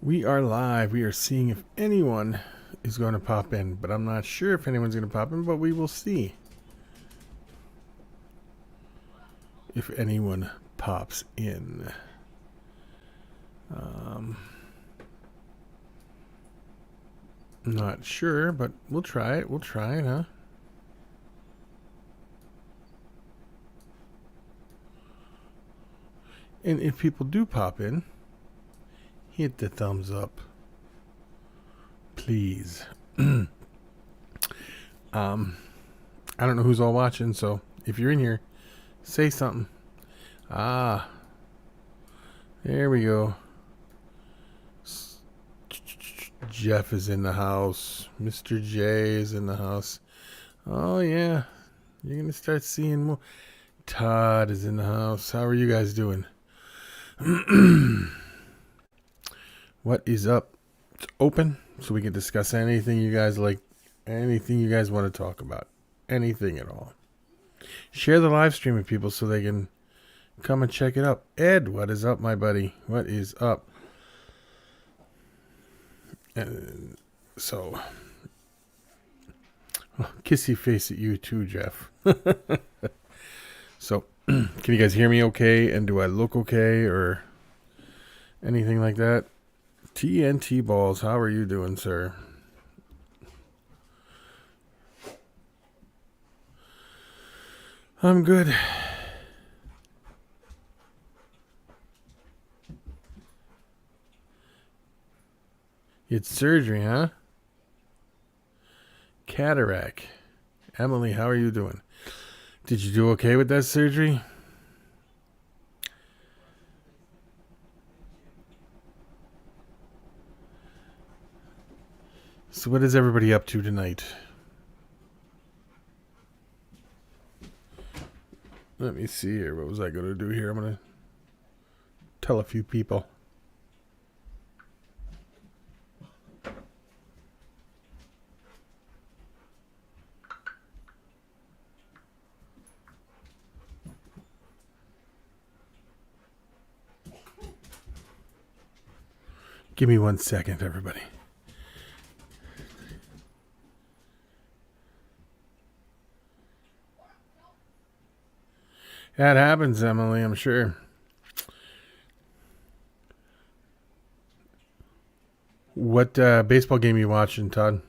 We are live. We are seeing if anyone is going to pop in, but I'm not sure if anyone's going to pop in, but we will see if anyone pops in. Not sure, but we'll try it. We'll try it, huh? And if people do pop in, hit the thumbs up, please. I don't know who's all watching, so if you're in here, say something. Ah, there we go. Jeff is in the house. Mr. J is in the house. Oh, yeah. You're going to start seeing more. Todd is in the house. How are you guys doing? What is up? It's open, so we can discuss anything you guys like, anything you guys want to talk about, anything at all. Share the live stream with people so they can come and check it out. Ed, what is up, my buddy? What is up? So, kissy face at you too, Jeff. So, can you guys hear me okay? And do I look okay or anything like that? TNT Balls, how are you doing, sir? I'm good. It's surgery, huh? Cataract. Emily, how are you doing? Did you do okay with that surgery? So what is everybody up to tonight? Let me see here. What was I going to do here? I'm going to tell a few people. Give me 1 second, everybody. That happens, Emily, I'm sure. What baseball game are you watching, Todd?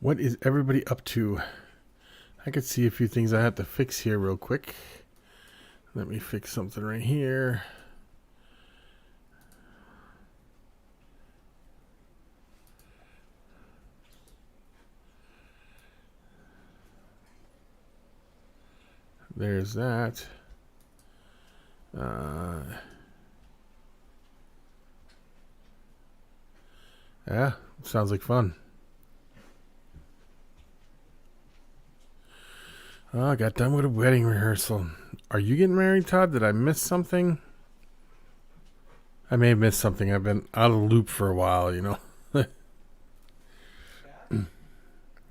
What is everybody up to? I could see a few things I have to fix here real quick. Let me fix something right here. There's that. Yeah, sounds like fun. Oh, I got done with a wedding rehearsal. Are you getting married, Todd? Did I miss something? I may have missed something. I've been out of the loop for a while, you know.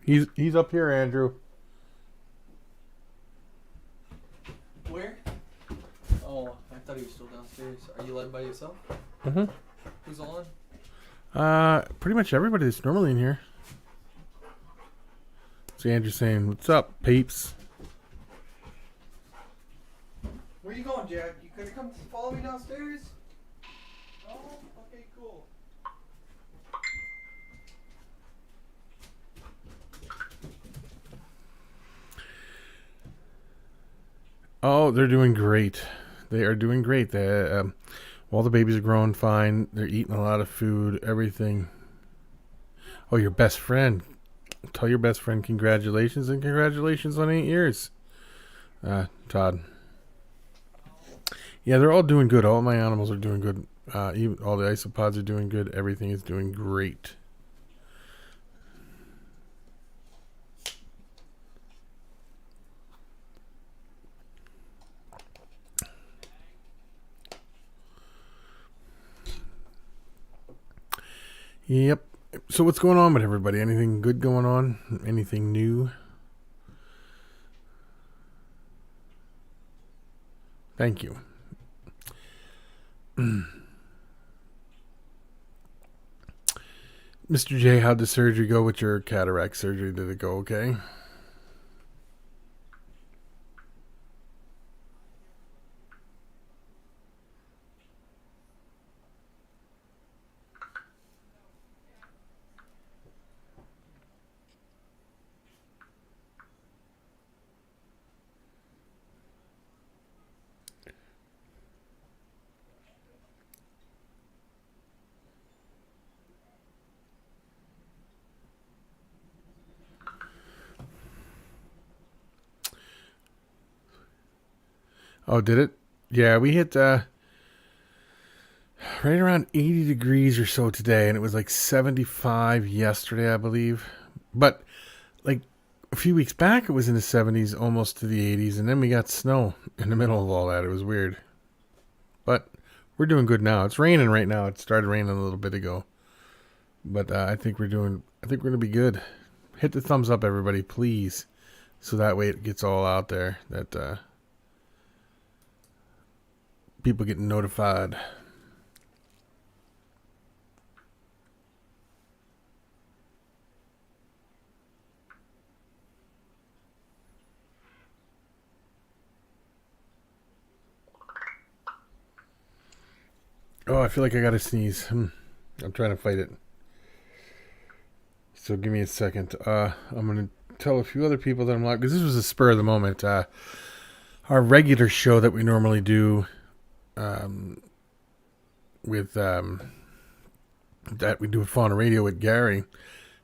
He's up here, Andrew. Where? Oh, I thought he was still downstairs. Are you led by yourself? Mm-hmm. Who's on? Pretty much everybody that's normally in here. So Andrew's saying, "What's up, peeps?" Where you going, Jack? You could come follow me downstairs? Oh, okay, cool. Oh, they're doing great. They are doing great. All the babies are growing fine. They're eating a lot of food, everything. Oh, your best friend. Tell your best friend congratulations and congratulations on 8 years. Todd. Yeah, they're all doing good. All my animals are doing good. Even all the isopods are doing good. Everything is doing great. Yep. So what's going on with everybody? Anything good going on? Anything new? Thank you. Mr. J, how'd the surgery go with your cataract surgery? Did it go okay? Oh, did it? Yeah, we hit right around 80 degrees or so today, and it was like 75 yesterday, I believe. But like a few weeks back, it was in the 70s, almost to the 80s, and then we got snow in the middle of all that. It was weird. But we're doing good now. It's raining right now. It started raining a little bit ago. But I think we're going to be good. Hit the thumbs up, everybody, please. So that way it gets all out there that people get notified. Oh, I feel like I got to sneeze. I'm trying to fight it. So give me a second. I'm going to tell a few other people that I'm live, because this was a spur of the moment. Our regular show that we normally do with that we do with Fauna Radio with Gary,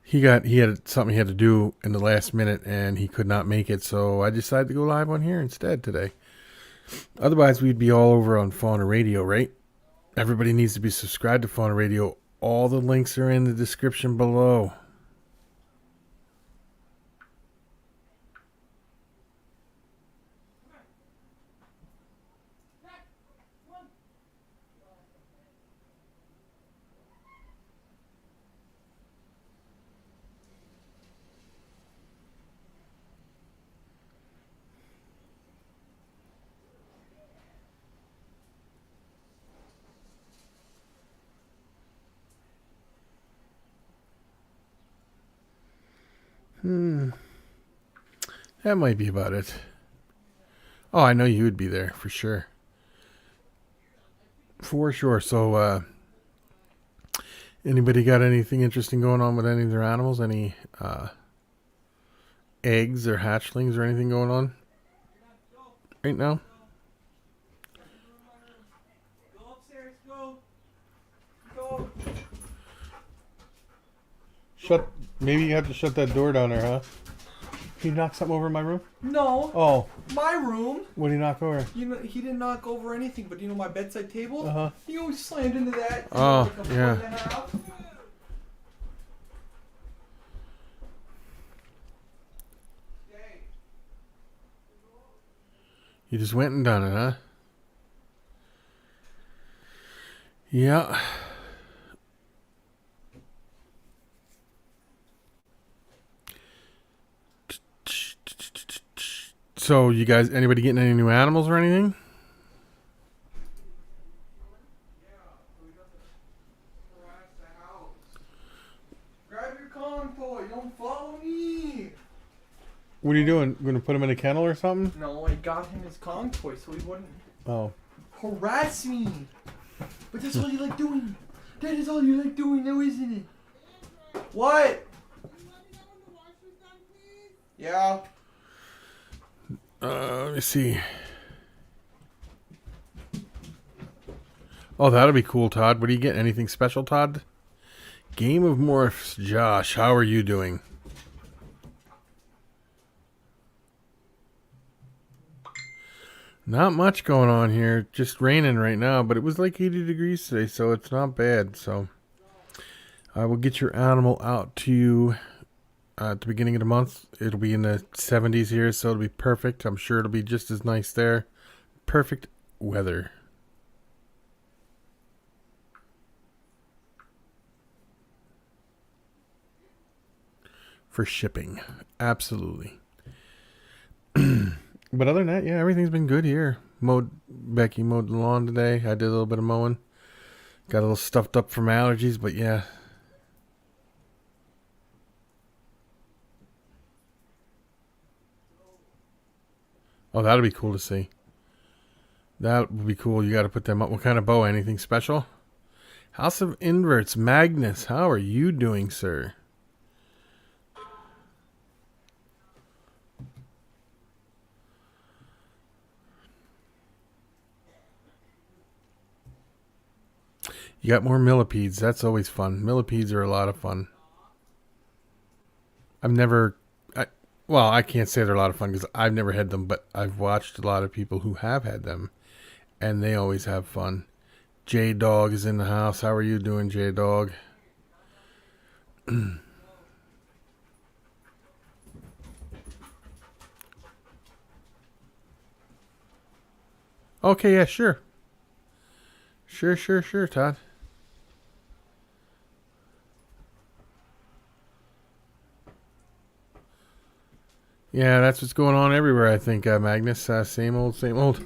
he had something he had to do in the last minute and he could not make it, so I decided to go live on here instead today. Otherwise we'd be all over on Fauna Radio, right? Everybody needs to be subscribed to Fauna Radio. All the links are in the description below. That might be about it. Oh, I know you would be there for sure. For sure. So, anybody got anything interesting going on with any of their animals? Any eggs or hatchlings or anything going on right now? Go upstairs, go. Go. Maybe you have to shut that door down there, huh? Can you knock something over in my room? No. Oh, My room. what did he knock over? You know, he didn't knock over anything, but you know my bedside table? Uh huh. He always slammed into that. Oh, like a foot yeah. and a half. You just went and done it, huh? Yeah. So, you guys, anybody getting any new animals or anything? Grab your Kong toy. Don't follow me. What are you doing? Going to put him in a kennel or something? No, I got him his Kong toy so he wouldn't Oh. harass me. But that's all you like doing. That is all you like doing now, isn't it? What? Yeah. Let me see. Oh, that'll be cool, Todd. What do you get? Anything special, Todd? Game of Morphs. Josh, how are you doing? Not much going on here. Just raining right now, but it was like 80 degrees today, so it's not bad. So I will get your animal out to you at the beginning of the month. It'll be in the 70s here, so it'll be perfect. I'm sure it'll be just as nice there. Perfect weather. for shipping. Absolutely. But other than that, yeah, everything's been good here. Becky mowed the lawn today. I did a little bit of mowing. Got a little stuffed up from allergies, but yeah. Oh, that'll be cool to see. That would be cool. You got to put them up. What kind of bow? Anything special? House of Inverts. Magnus, how are you doing, sir? You got more millipedes. That's always fun. Millipedes are a lot of fun. I've never... well, I can't say they're a lot of fun because I've never had them, but I've watched a lot of people who have had them, and they always have fun. J-Dog is in the house. How are you doing, J-Dog? Okay, yeah, sure. Sure, Todd. Yeah, that's what's going on everywhere, I think, Magnus. Same old, same old.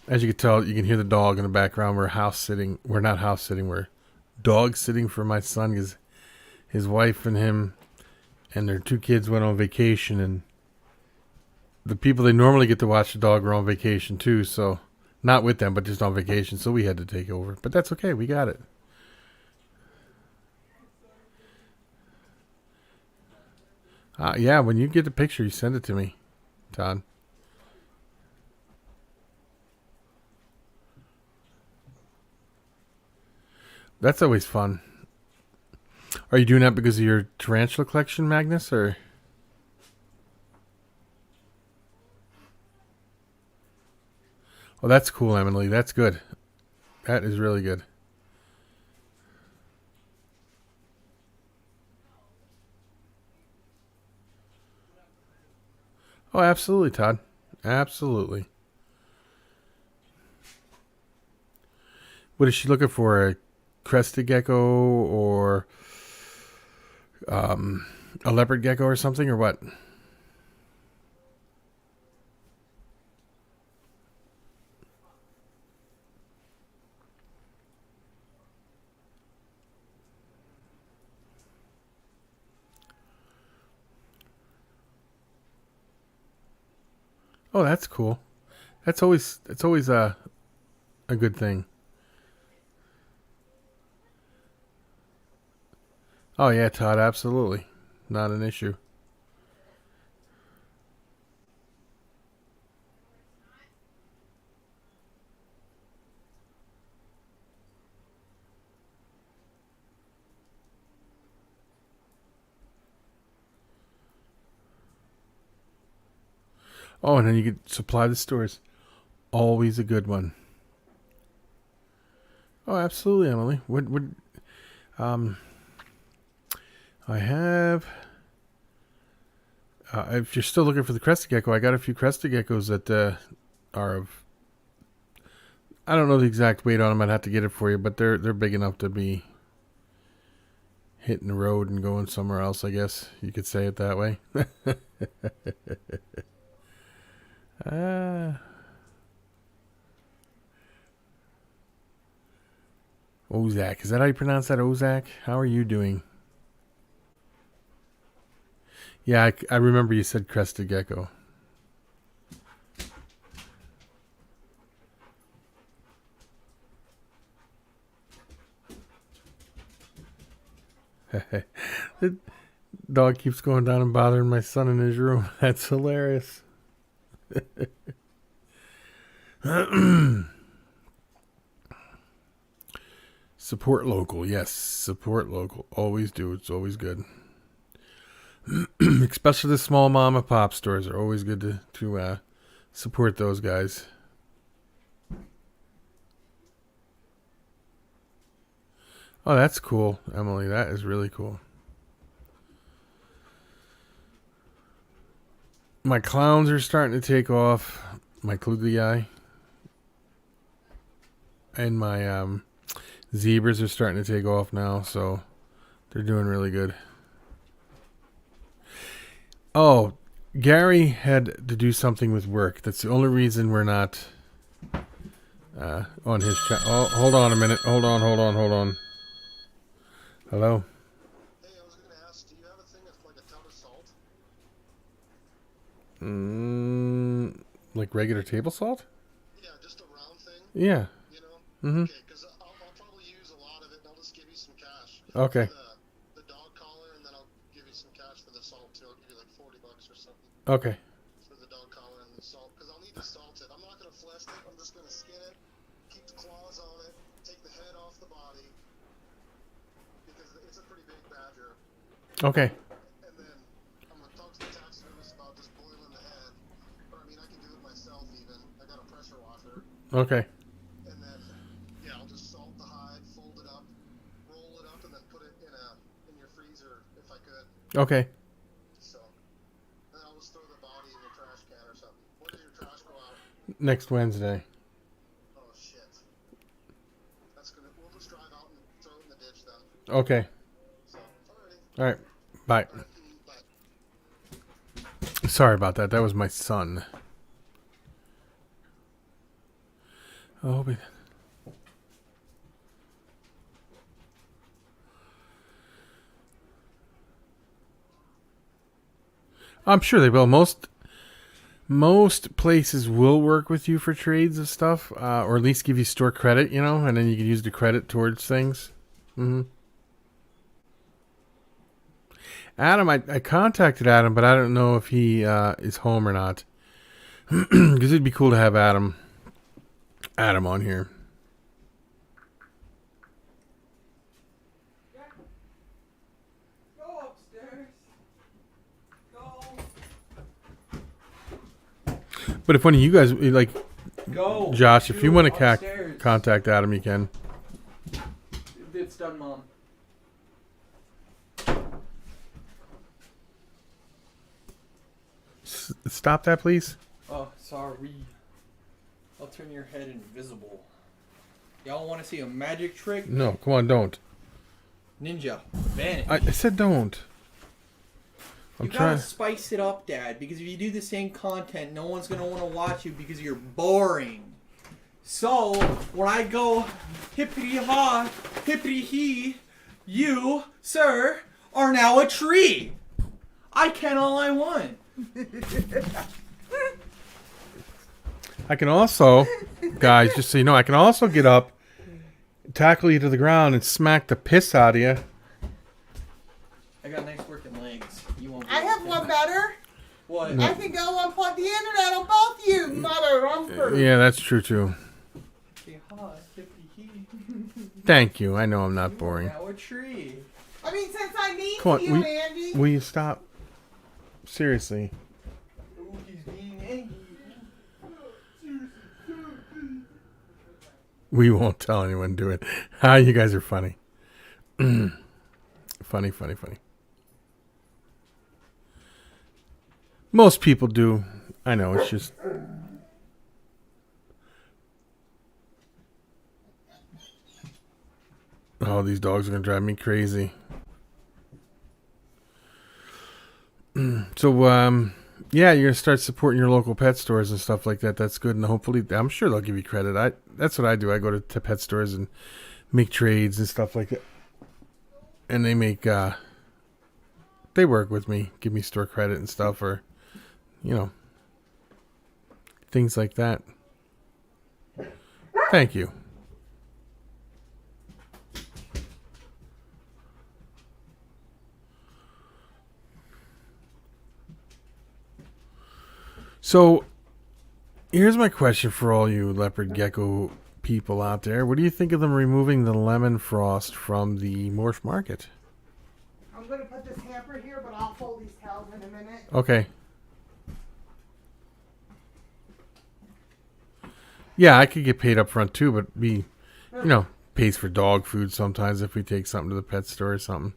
As you can tell, you can hear the dog in the background. We're house sitting. We're not house sitting. We're dog sitting for my son because his wife and him and their 2 kids went on vacation, and the people they normally get to watch the dog were on vacation too. So not with them, but just on vacation. So we had to take over. But that's okay. We got it. Yeah, when you get the picture, you send it to me, Todd. That's always fun. Are you doing that because of your tarantula collection, Magnus, or? Oh, that's cool, Emily. That's good. That is really good. Oh, absolutely, Todd. Absolutely. What is she looking for? A crested gecko or a leopard gecko or something, or what? Oh, that's cool. That's always a good thing. Oh yeah, Todd, absolutely. Not an issue. Oh, and then you could supply the stores. Always a good one. Oh, absolutely, Emily. Um I have if you're still looking for the crested gecko, I got a few crested geckos that are of I don't know the exact weight on them. I'd have to get it for you, but they're big enough to be hitting the road and going somewhere else, I guess you could say it that way. uh, Ozak. Is that how you pronounce that, Ozak? How are you doing? Yeah, I remember you said crested gecko. The dog keeps going down and bothering my son in his room. That's hilarious. Support local. Yes, support local. Always do. It's always good. Especially the small mom and pop stores are always good to support those guys. Oh, that's cool, Emily. That is really cool. My clowns are starting to take off. My cluglii and my zebras are starting to take off now. So They're doing really good. Oh, Gary had to do something with work. That's the only reason we're not on his channel. Oh, hold on a minute. Hold on. Hello? Hey, I was going to ask, do you have a thing that's like a tub of salt? Like regular table salt? Yeah, just a round thing, Yeah. you know? Mm-hmm. Okay, because I'll probably use a lot of it, and I'll just give you some cash. Okay. For the dog collar, and then I'll give you some cash for the salt, too. I'll give you like $40 or something Okay. for the dog collar and the salt, because I'll need to salt it. I'm not going to flesh it. I'm just going to skin it, keep the claws on it, take the head off the body, because it's a pretty big badger. Okay. And then I'm going to talk to the taxidermist about just boiling the head. Or, I mean, I can do it myself even. I got a pressure washer. Okay. And then, yeah, I'll just salt the hide, fold it up, roll it up, and then put it in your freezer if I could. Okay. So, and I'll just throw the body in the trash can or something. When does your trash go out? Next Wednesday. Oh, shit. We'll just drive out and throw it in the ditch then. Okay. So, alrighty. All right. Bye. Bye. Sorry about that. That was my son. Oh, I'm sure they will. Most places will work with you for trades of stuff, or at least give you store credit, and then you can use the credit towards things. Mm-hmm. Adam, I contacted Adam, but I don't know if he is home or not. Because it'd be cool to have Adam on here. Go upstairs. Go. But if one of you guys, like Go. Josh, if you want to upstairs. contact Adam, you can. It's done, Mom. Stop that, please. Oh, sorry. I'll turn your head invisible. Y'all want to see a magic trick? No, come on, don't. Ninja, vanish. I said don't. I'm You trying. gotta spice it up, Dad, because if you do the same content, no one's gonna want to watch you because you're boring. So, when I go hippity ha, hippity he, you, sir, are now a tree. I can all I want. I can also, guys, just so you know, I can also get up, tackle you to the ground, and smack the piss out of you. I got nice working legs. You won't. I have one better. What? I can go unplug the internet on both you, mother rumper. Yeah, that's true too. Hippity ha, hippity he. Thank you. I know I'm not You are boring. now a tree. I mean, since I need Come on, you, Andy. Will you stop? Seriously. Ooh, he's being angry. We won't tell anyone. Do it. Ah, you guys are funny. Funny. Most people do. I know. It's just. Oh, these dogs are gonna drive me crazy. So, yeah, you're gonna start supporting your local pet stores and stuff like that. That's good, and hopefully, I'm sure they'll give you credit. That's what I do. I go to pet stores and make trades and stuff like that, and they work with me, give me store credit and stuff, or things like that. Thank you. So, here's my question for all you leopard gecko people out there. What do you think of them removing the lemon frost from the Morph Market? I'm going to put this hamper here, but I'll fold these towels in a minute. Okay. Yeah, I could get paid up front too, but pays for dog food sometimes if we take something to the pet store or something.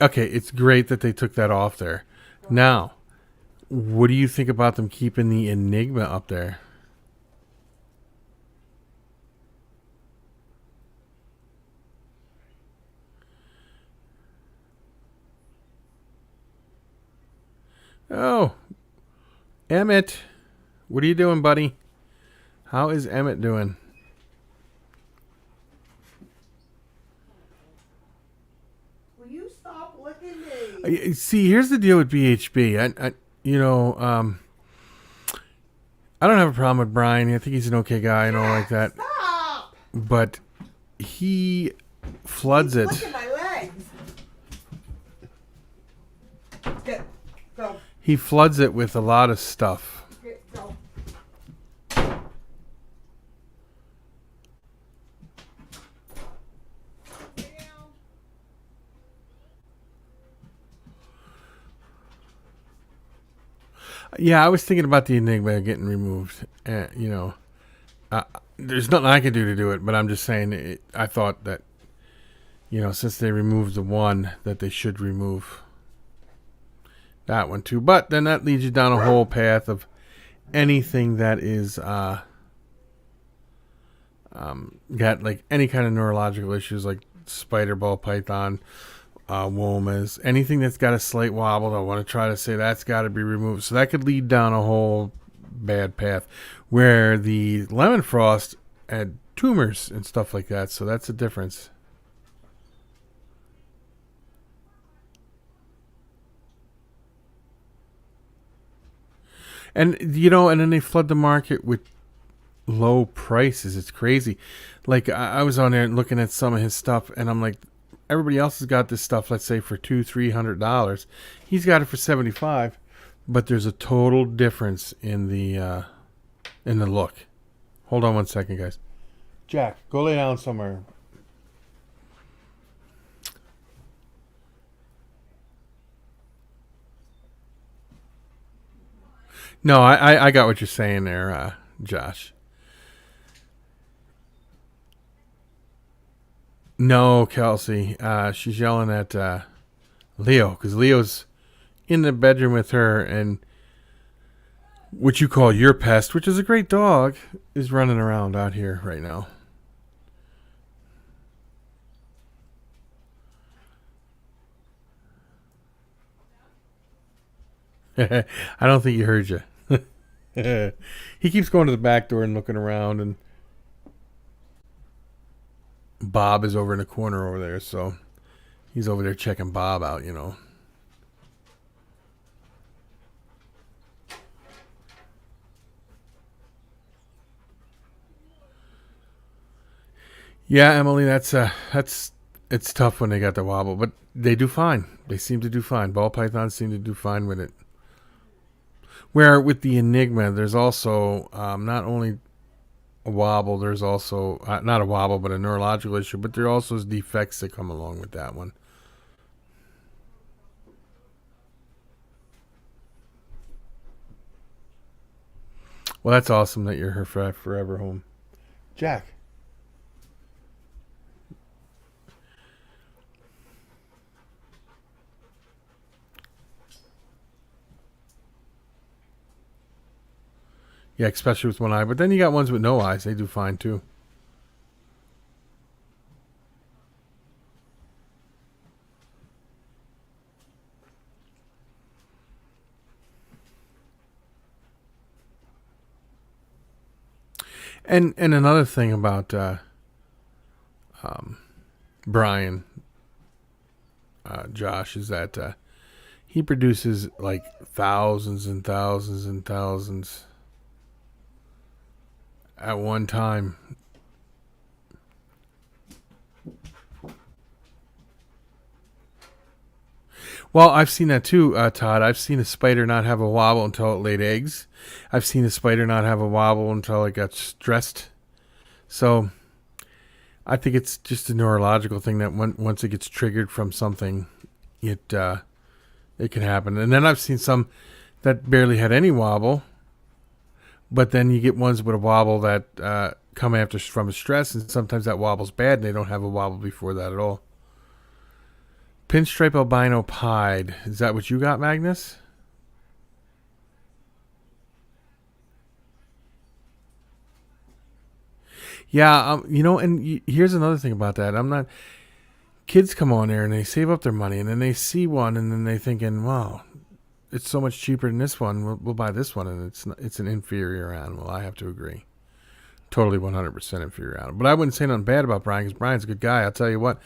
Okay, it's great that they took that off there. Now, what do you think about them keeping the Enigma up there? Oh, Emmett. What are you doing, buddy? How is Emmett doing? Will you stop licking me? See, here's the deal with BHB. I don't have a problem with Brian. I think he's an okay guy and all like that. Stop! But he floods He's it. licking my legs. Get, go, He floods it with a lot of stuff. go. Yeah, I was thinking about the Enigma getting removed. There's nothing I can do to do it, but I'm just saying. I thought that, since they removed the one, that they should remove that one too. But then that leads you down a whole path of anything that is got like any kind of neurological issues, like spider ball python, womas, anything that's got a slight wobble. I want to try to say that's got to be removed. So that could lead down a whole bad path, where the lemon frost had tumors and stuff like that. So that's a difference. And and then they flood the market with low prices. It's crazy. Like I was on there looking at some of his stuff, and I'm like, everybody else has got this stuff, let's say for $200-300. He's got it for $75, but there's a total difference in the look. Hold on one second, guys. Jack, go lay down somewhere. No, I got what you're saying there, Josh. No, Kelsey. She's yelling at Leo, because Leo's in the bedroom with her, and what you call your pest, which is a great dog, is running around out here right now. I don't think he heard you. He keeps going to the back door and looking around, and Bob is over in the corner over there, so he's over there checking Bob out, Yeah, Emily, that's it's tough when they got the wobble, but they do fine. They seem to do fine. Ball pythons seem to do fine with it. Where with the Enigma, there's also not only a wobble, there's also not a wobble, but a neurological issue, but there also is defects that come along with that one. Well, that's awesome that you're her forever home. Jack. Yeah, especially with one eye. But then you got ones with no eyes. They do fine, too. And another thing about Brian, Josh, is that he produces like thousands and thousands and thousands at one time. Well, I've seen that too, Todd. I've seen a spider not have a wobble until it laid eggs. I've seen a spider not have a wobble until it got stressed. So I think it's just a neurological thing that once it gets triggered from something, it can happen. And then I've seen some that barely had any wobble, but then you get ones with a wobble that come after from a stress, and sometimes that wobble's bad, and they don't have a wobble before that at all. Pinstripe albino pied. Is that what you got, Magnus? Yeah, and here's another thing about that. Kids come on there and they save up their money, and then they see one, and then they thinking, wow, it's so much cheaper than this one. We'll buy this one, and it's an inferior animal. I have to agree. Totally 100% inferior animal. But I wouldn't say nothing bad about Brian because Brian's a good guy. I'll tell you what.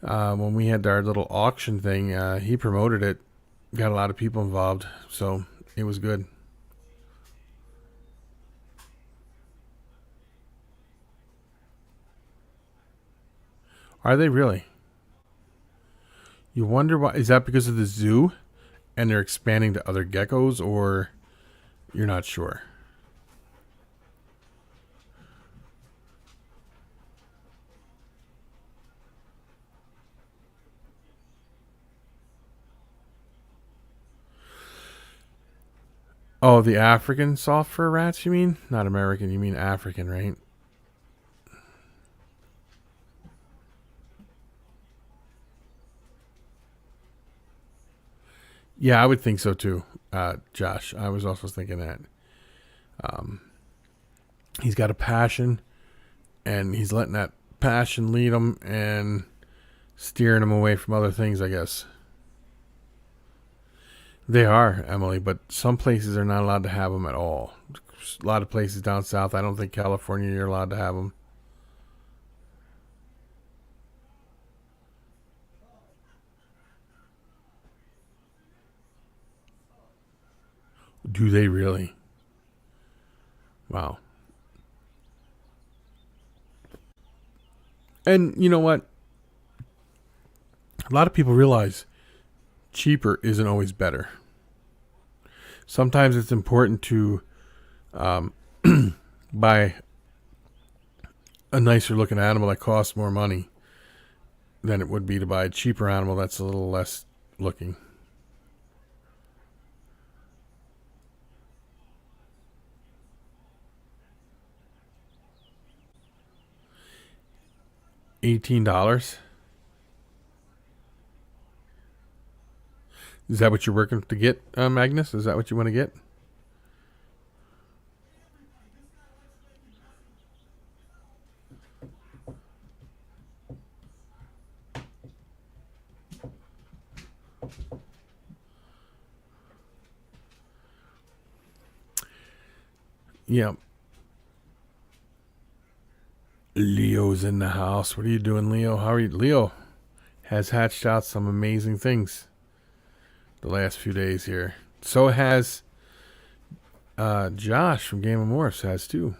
When we had our little auction thing, he promoted it, got a lot of people involved, so it was good. Are they really? You wonder why? Is that because of the zoo and they're expanding to other geckos, or you're not sure? Oh, the African soft fur rats, you mean? Not American, you mean African, right? Yeah, I would think so too, Josh. I was also thinking that. Um, he's got a passion, and he's letting that passion lead him and steering him away from other things, I guess. They are, Emily, but some places are not allowed to have them at all. A lot of places down south, I don't think California, you're allowed to have them. Do they really? Wow. And you know what? A lot of people realize cheaper isn't always better. Sometimes it's important to buy a nicer looking animal that costs more money than it would be to buy a cheaper animal that's a little less looking. $18? Is that what you're working to get, Magnus? Is that what you want to get? Yeah. Leo's in the house. What are you doing, Leo? How are you? Leo has hatched out some amazing things the last few days here. So has Josh from Game of Morphs has too.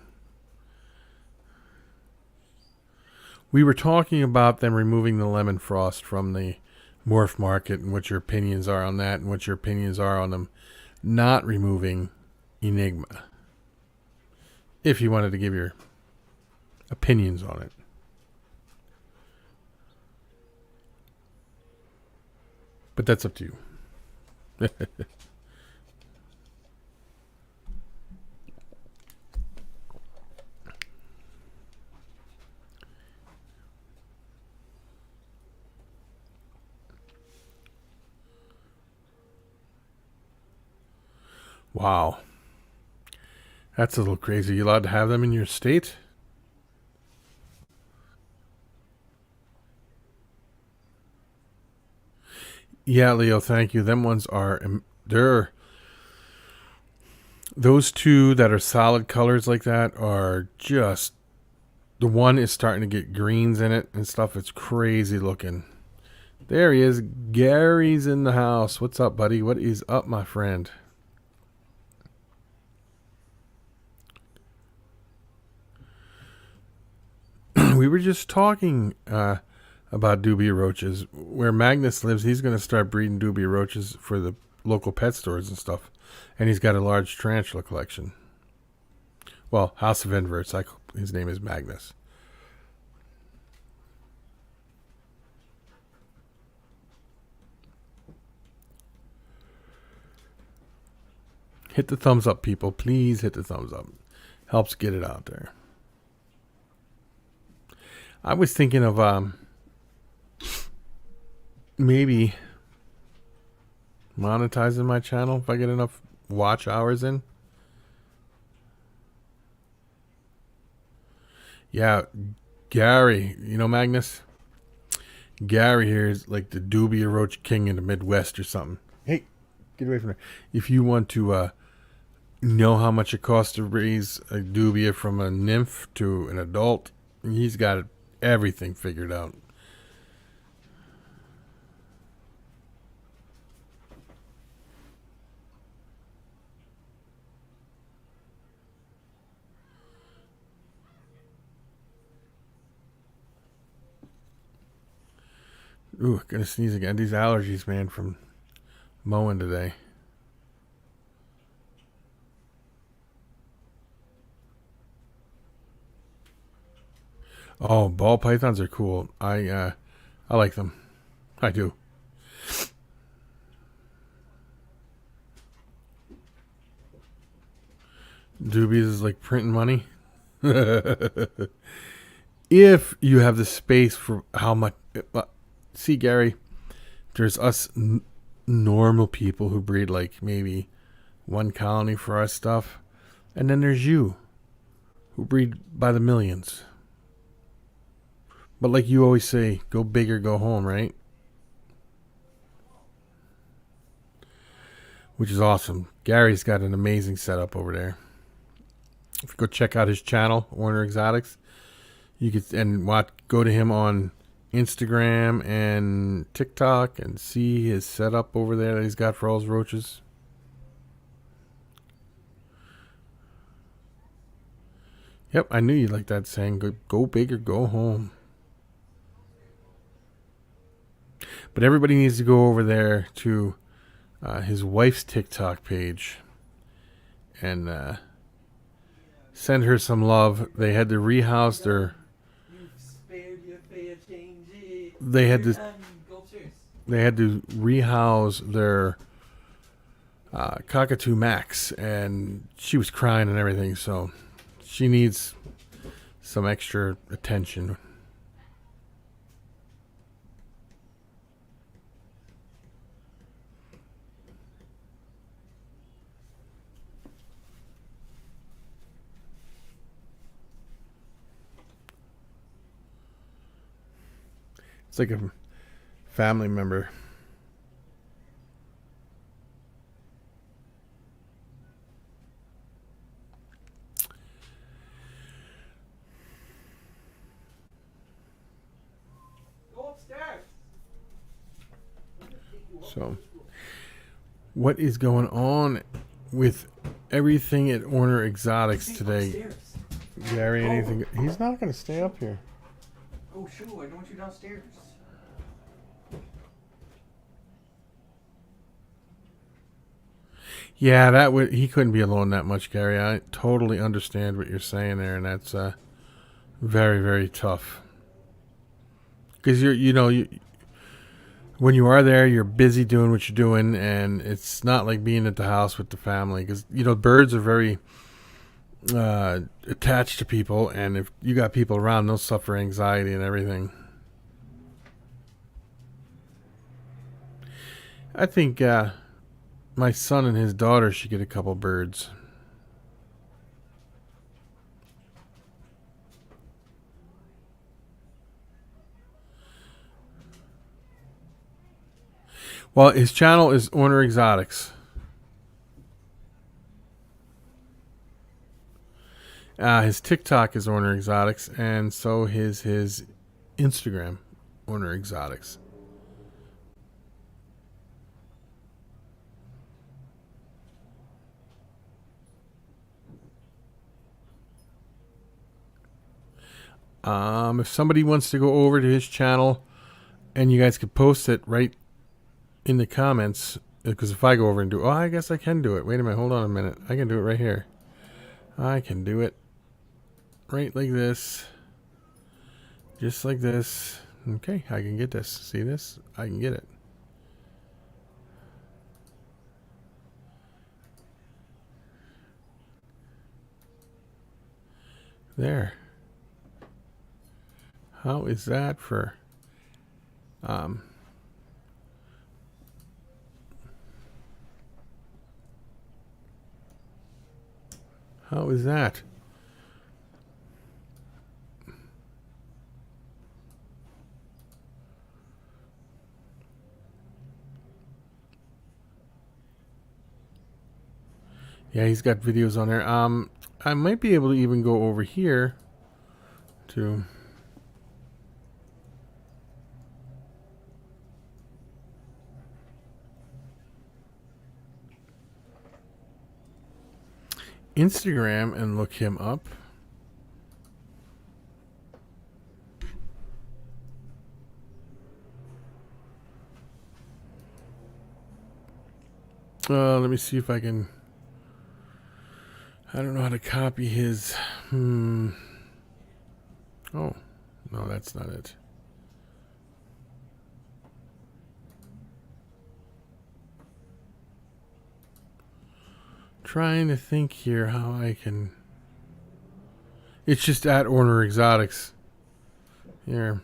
We were talking about them removing the lemon frost from the morph market and what your opinions are on that and what your opinions are on them not removing Enigma. If you wanted to give your opinions on it. But that's up to you. Wow. That's a little crazy. You allowed to have them in your state? Yeah, Leo, thank you. Them ones are they're those two that are solid colors like that are just the one is starting to get greens in it and stuff. It's crazy looking. There he is. Gary's in the house. What's up, buddy? What is up, my friend? We were just talking about dubia roaches. Where Magnus lives, he's going to start breeding dubia roaches for the local pet stores and stuff. And he's got a large tarantula collection. Well, House of Inverts. His name is Magnus. Hit the thumbs up, people. Please hit the thumbs up. Helps get it out there. I was thinking of maybe monetizing my channel if I get enough watch hours in. Yeah, Gary, you know Magnus? Gary here is like the dubia roach king in the Midwest or something. Hey, Get away from there. If you want to know how much it costs to raise a dubia from a nymph to an adult, he's got everything figured out. Ooh, gonna sneeze again. These allergies, man, from mowing today. Oh, ball pythons are cool. I like them. I do. Doobies is like printing money. If you have the space for how much. See, Gary, there's us normal people who breed like maybe one colony for our stuff. And then there's you who breed by the millions. But like you always say, go big or go home, right? Which is awesome. Gary's got an amazing setup over there. If you go check out his channel, Warner Exotics, you could go to him on Instagram and TikTok and see his setup over there that he's got for all his roaches. Yep, I knew you'd like that saying. Go big or go home. But everybody needs to go over there to his wife's TikTok page and send her some love. They had to rehouse their. They had to rehouse their cockatoo Max, and she was crying and everything. So she needs some extra attention. It's like a family member. Go upstairs. So, what is going on with everything at Warner Exotics today? Gary, anything? He's not going to stay up here. Oh, shoot, I don't want you downstairs. Yeah, he couldn't be alone that much, Gary. I totally understand what you're saying there, and that's very, very tough. Because when you are there, you're busy doing what you're doing, and it's not like being at the house with the family. Because birds are very attached to people, and if you got people around, they'll suffer anxiety and everything. I think my son and his daughter should get a couple birds. Well, his channel is Warner Exotics. His TikTok is Warner Exotics, and so is his Instagram, Warner Exotics. If somebody wants to go over to his channel, and you guys could post it right in the comments, because if I go over and I guess I can do it. Wait a minute, hold on a minute. I can do it right here. I can do it right like this. Just like this. Okay, I can get this. See this? I can get it. There. How is that for how is that? Yeah, he's got videos on there. I might be able to even go over here to. Instagram and look him up. Let me see if I can. I don't know how to copy his. Oh, no, that's not it. Trying to think here how I can. It's just at Orner Exotics. Here.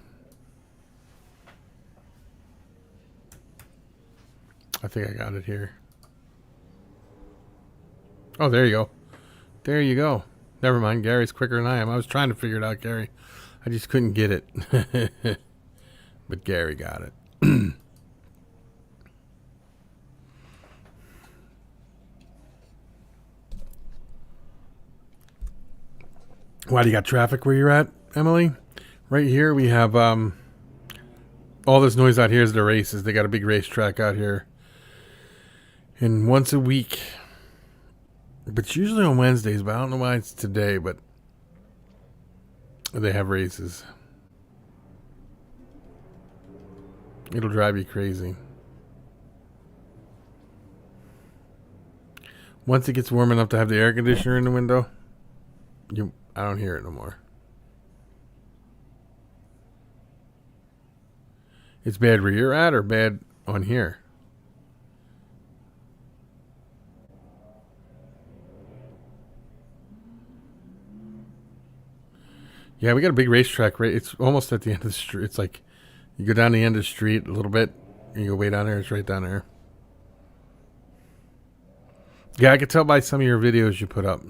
I think I got it here. Oh, there you go. There you go. Never mind. Gary's quicker than I am. I was trying to figure it out, Gary. I just couldn't get it. But Gary got it. Why do you got traffic where you're at, Emily? Right here we have all this noise out here is the races. They got a big racetrack out here. And once a week, but it's usually on Wednesdays, but I don't know why it's today, but they have races. It'll drive you crazy. Once it gets warm enough to have the air conditioner in the window, I don't hear it no more. It's bad where you're at or bad on here? Yeah, we got a big racetrack, right? It's almost at the end of the street. It's like you go down the end of the street a little bit, and you go way down there. It's right down there. Yeah, I could tell by some of your videos you put up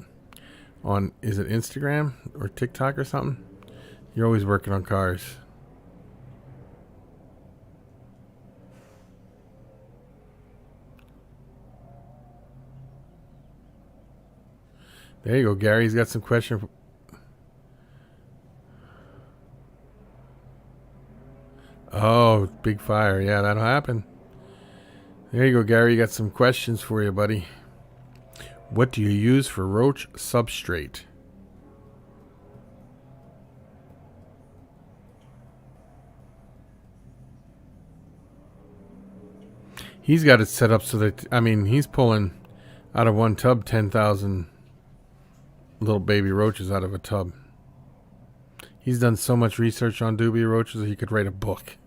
on, is it Instagram or TikTok or something? You're always working on cars. There you go, Gary's got some question. Oh, big fire. Yeah, that'll happen. There you go, Gary. You got some questions for you, buddy. What do you use for roach substrate? He's got it set up so that, I mean, he's pulling out of one tub 10,000 little baby roaches out of a tub. He's done so much research on dubia roaches that he could write a book.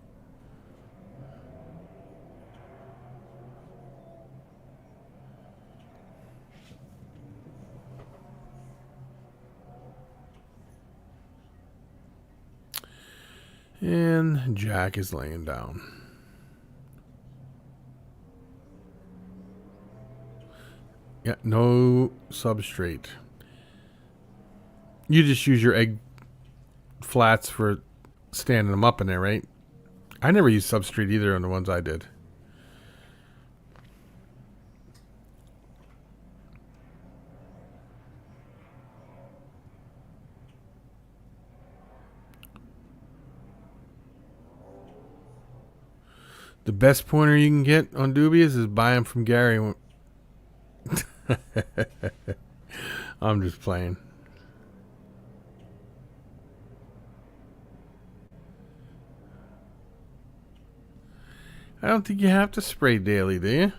And Jack is laying down. Yeah, no substrate. You just use your egg flats for standing them up in there, right? I never used substrate either on the ones I did. The best pointer you can get on dubias is buy them from Gary. I'm just playing. I don't think you have to spray daily, do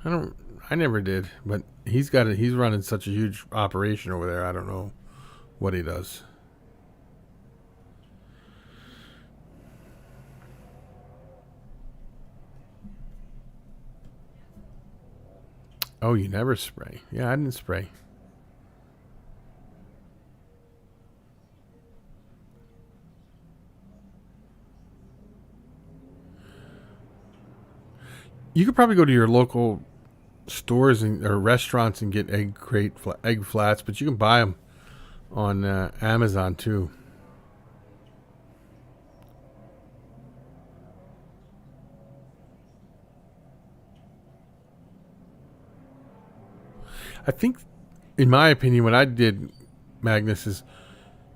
you? I never did, but he's got it. He's running such a huge operation over there. I don't know what he does. Oh, you never spray. Yeah, I didn't spray. You could probably go to your local stores or restaurants and get egg flats, but you can buy them on Amazon too. I think, in my opinion, what I did, Magnus, is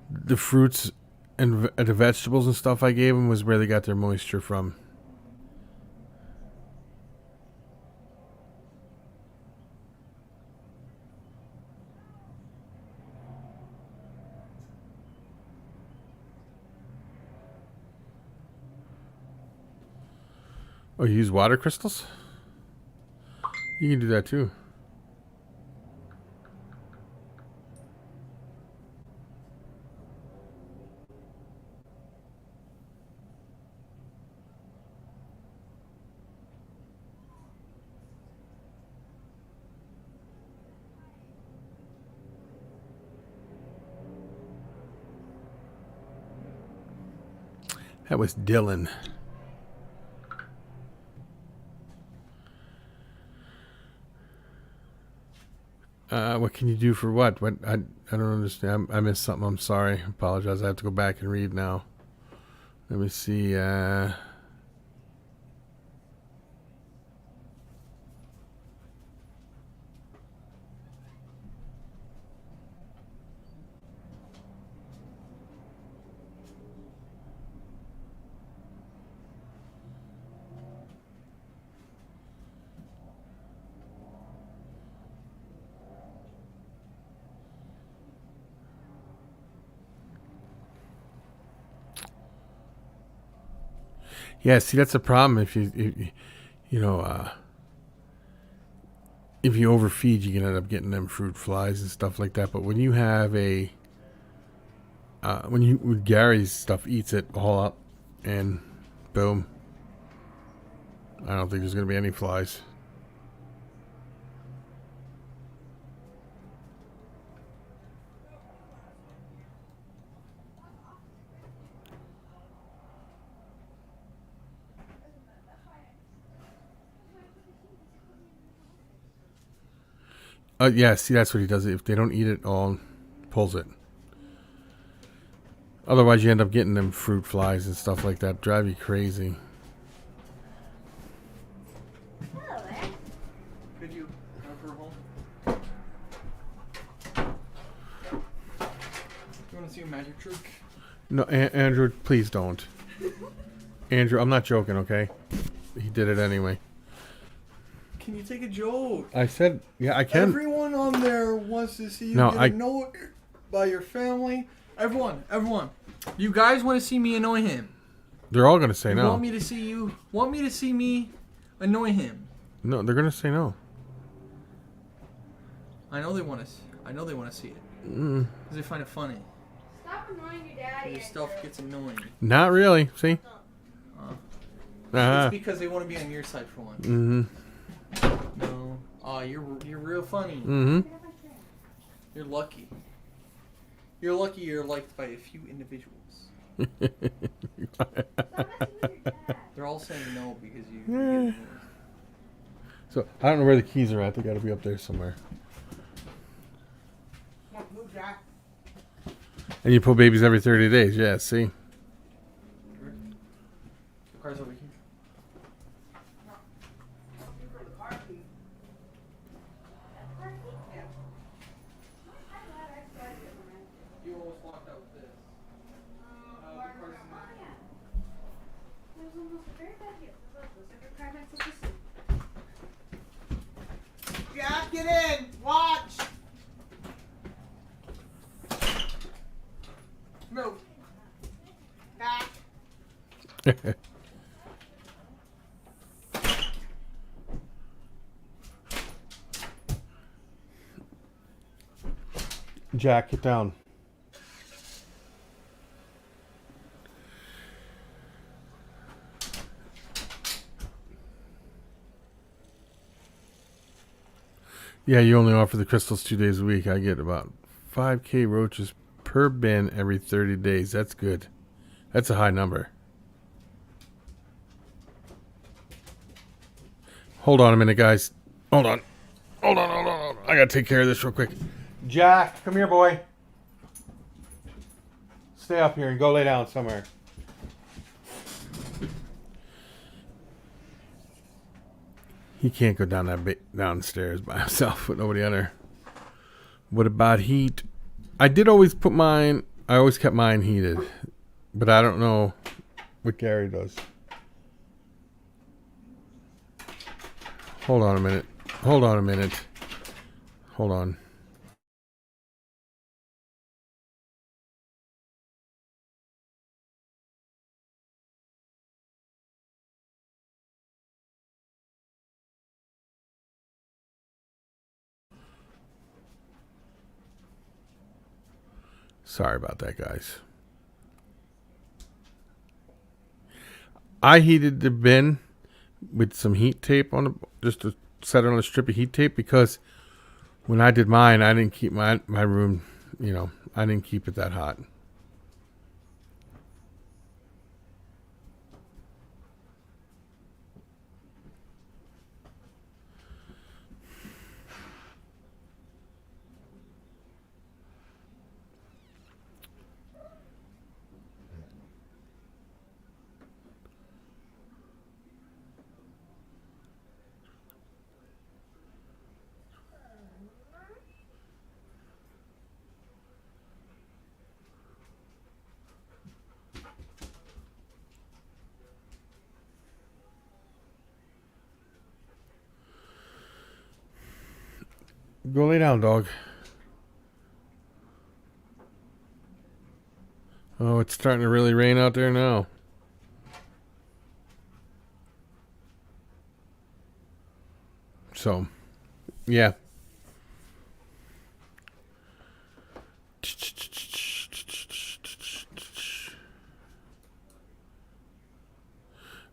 the fruits and the vegetables and stuff I gave them was where they got their moisture from. Oh, you use water crystals? You can do that too. That was Dylan. What can you do for what? What I don't understand. I missed something. I'm sorry. I apologize. I have to go back and read now. Let me see. Yeah, see, that's a problem. You know, if you overfeed, you can end up getting them fruit flies and stuff like that. But when you have when Gary's stuff eats it all up, and boom, I don't think there's gonna be any flies. Yeah, see, that's what he does. If they don't eat it all, pulls it. Otherwise, you end up getting them fruit flies and stuff like that. Drive you crazy. Could you have her home? You want to see a magic trick? No, Andrew, please don't. Andrew, I'm not joking, okay? He did it anyway. Can you take a joke? I said, yeah, I can. Everyone on there wants to see you get annoyed by your family. Everyone. You guys want to see me annoy him. They're all going to say You no. want me to see me annoy him. No, they're going to say no. I know they want to see it. Because they find it funny. Stop annoying your daddy. Your stuff gets annoying. Not really. See? It's because they want to be on your side for once. Mm-hmm. No. Oh, you're real funny. Mm-hmm. You're lucky. You're lucky you're liked by a few individuals. They're all saying no because you. So, I don't know where the keys are at. They got to be up there somewhere. Move, Jack. And you pull babies every 30 days. Yeah, see? The car's over here. You almost walked out with this. Jack, get in. Watch. Move. Back. Jack, get down. Yeah, you only offer the crystals 2 days a week. I get about 5K roaches per bin every 30 days. That's good. That's a high number. Hold on a minute, guys. Hold on. I gotta take care of this real quick. Jack, come here, boy. Stay up here and go lay down somewhere. He can't go down downstairs by himself with nobody under. What about heat? I did always put mine. I always kept mine heated, but I don't know what Gary does. Hold on a minute. Hold on a minute. Hold on. Sorry about that, guys. I heated the bin with some heat tape on just to set it on a strip of heat tape because when I did mine, I didn't keep my room, I didn't keep it that hot. Go lay down, dog. Oh, it's starting to really rain out there now. So, yeah.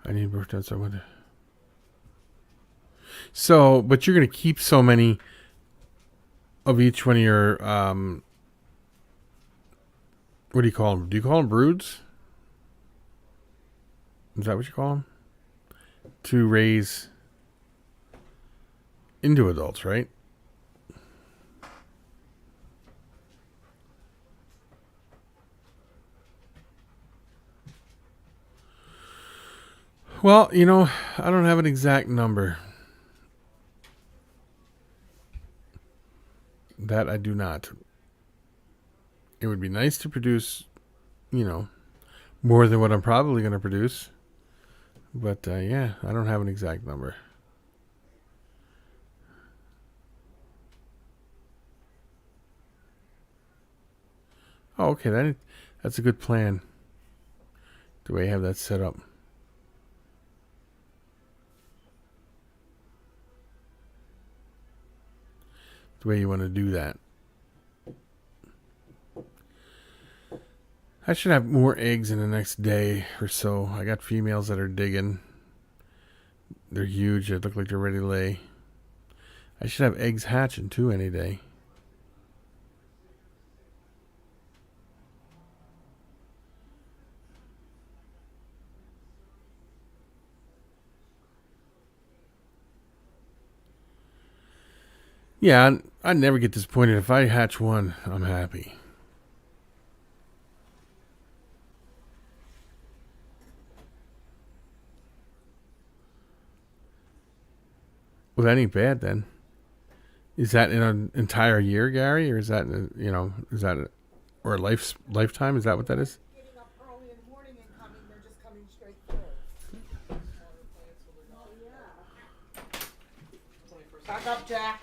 I need to work on someone. So, but you're going to keep so many of each one of your, what do you call them? Do you call them broods? Is that what you call them? To raise into adults, right? Well, I don't have an exact number. That I do not. It would be nice to produce, more than what I'm probably going to produce. But yeah, I don't have an exact number. Oh, okay. That's a good plan. The way I have that set up. The way you want to do that. I should have more eggs in the next day or so. I got females that are digging. They're huge. They look like they're ready to lay. I should have eggs hatching too any day. Yeah, I never get disappointed. If I hatch one, I'm happy. Well, that ain't bad then. Is that in an entire year, Gary, or is that or a lifetime? Is that what that is? Getting up early in the morning and coming, they're just coming straight through. Oh, yeah. Back up, Jack.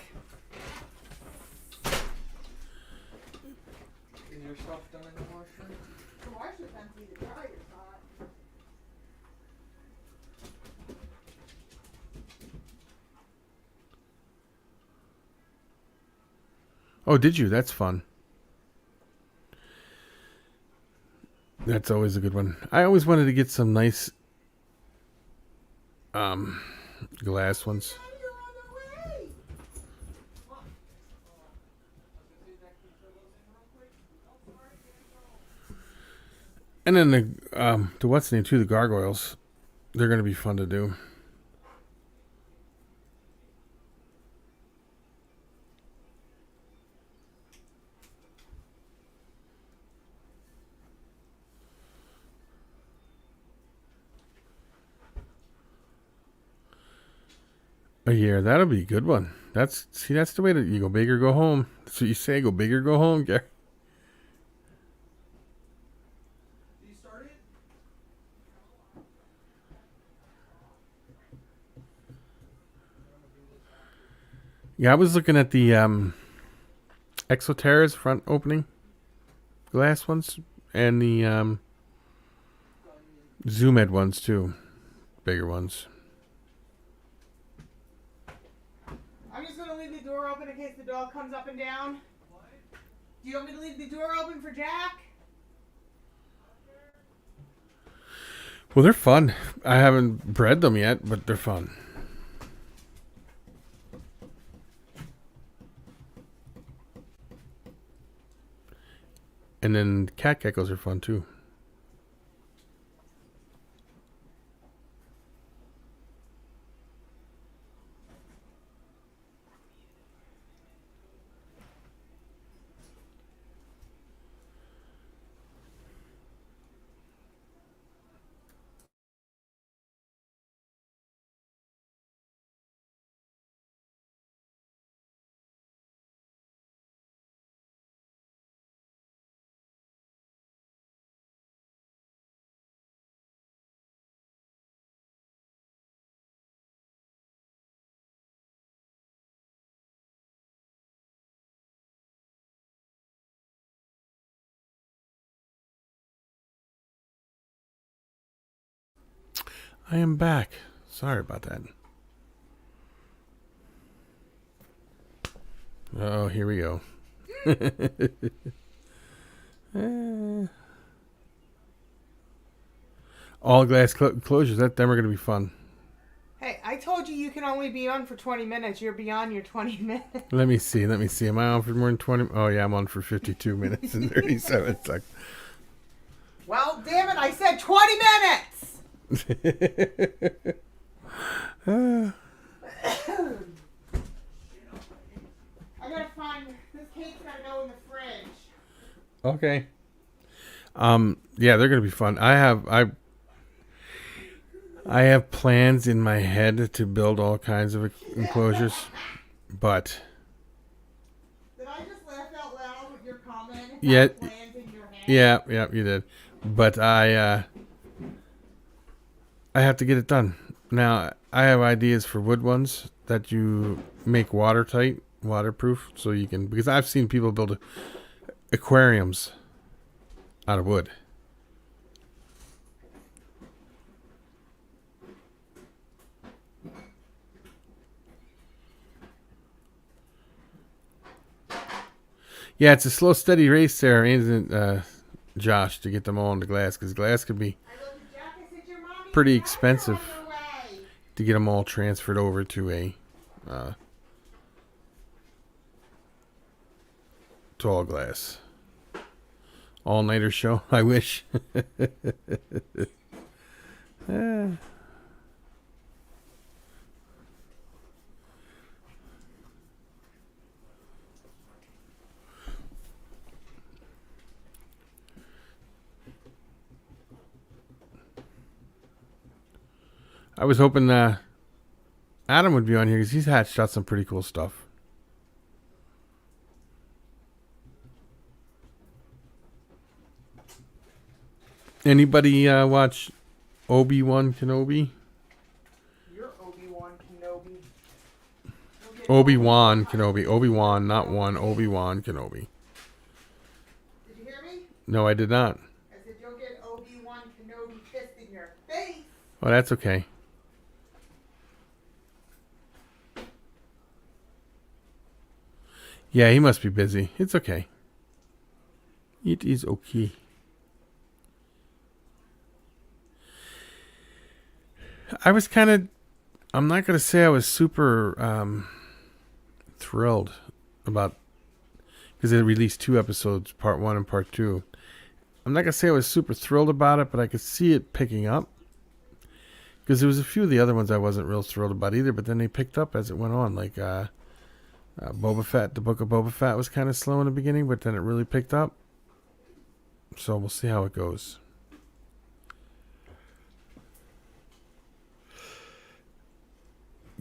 Is your stuff done in the washer? The washer's empty, the dryer's hot. Oh, did you? That's fun. That's always a good one. I always wanted to get some nice glass ones. You're on the way. And then the what's the name too, the gargoyles. They're gonna be fun to do. A year, that'll be a good one. That's the way to you go big or go home. That's what you say. Go big or go home, Gary. Did you start it? Yeah, I was looking at the Exoterra's front opening glass ones and the Zoom Ed ones too, bigger ones. I'm just gonna leave the door open in case the dog comes up and down. What? Do you want me to leave the door open for Jack? Well, they're fun. I haven't bred them yet, but they're fun. And then cat geckos are fun too. I am back. Sorry about that. Oh, here we go. All glass closures. Them are going to be fun. Hey, I told you can only be on for 20 minutes. You're beyond your 20 minutes. Let me see. Am I on for more than 20? Oh, yeah, I'm on for 52 minutes and 37 seconds. Well, damn it, I said 20 minutes! I gotta find, this cake's gotta go in the fridge. Okay. Yeah, they're gonna be fun. I have plans in my head to build all kinds of enclosures, but Did I just laugh out loud with your comment? Yeah. Plans in your head? yeah, you did. But I have to get it done. Now, I have ideas for wood ones that you make watertight, waterproof, so you can, because I've seen people build aquariums out of wood. Yeah, it's a slow, steady race there, isn't it, Josh, to get them all into glass, because glass could be I looked at Jack, I said, your mommy pretty and Dad are on expensive their way. to get them all transferred over to a all glass. All-nighter show, I wish. I was hoping Adam would be on here because he's hatched out some pretty cool stuff. Anybody watch Obi-Wan Kenobi? You're Obi-Wan Kenobi. Obi-Wan Kenobi. Obi-Wan, not one. Obi-Wan Kenobi. Did you hear me? No, I did not. I said, you'll get Obi-Wan Kenobi pissed in your face. Oh, that's okay. Yeah, he must be busy. It's okay. It is okay. I was kind of, I'm not going to say I was super thrilled about, because they released 2 episodes, part 1 and part 2. I'm not going to say I was super thrilled about it, but I could see it picking up. Because there was a few of the other ones I wasn't real thrilled about either, but then they picked up as it went on. Like Boba Fett, the Book of Boba Fett was kind of slow in the beginning, but then it really picked up. So we'll see how it goes.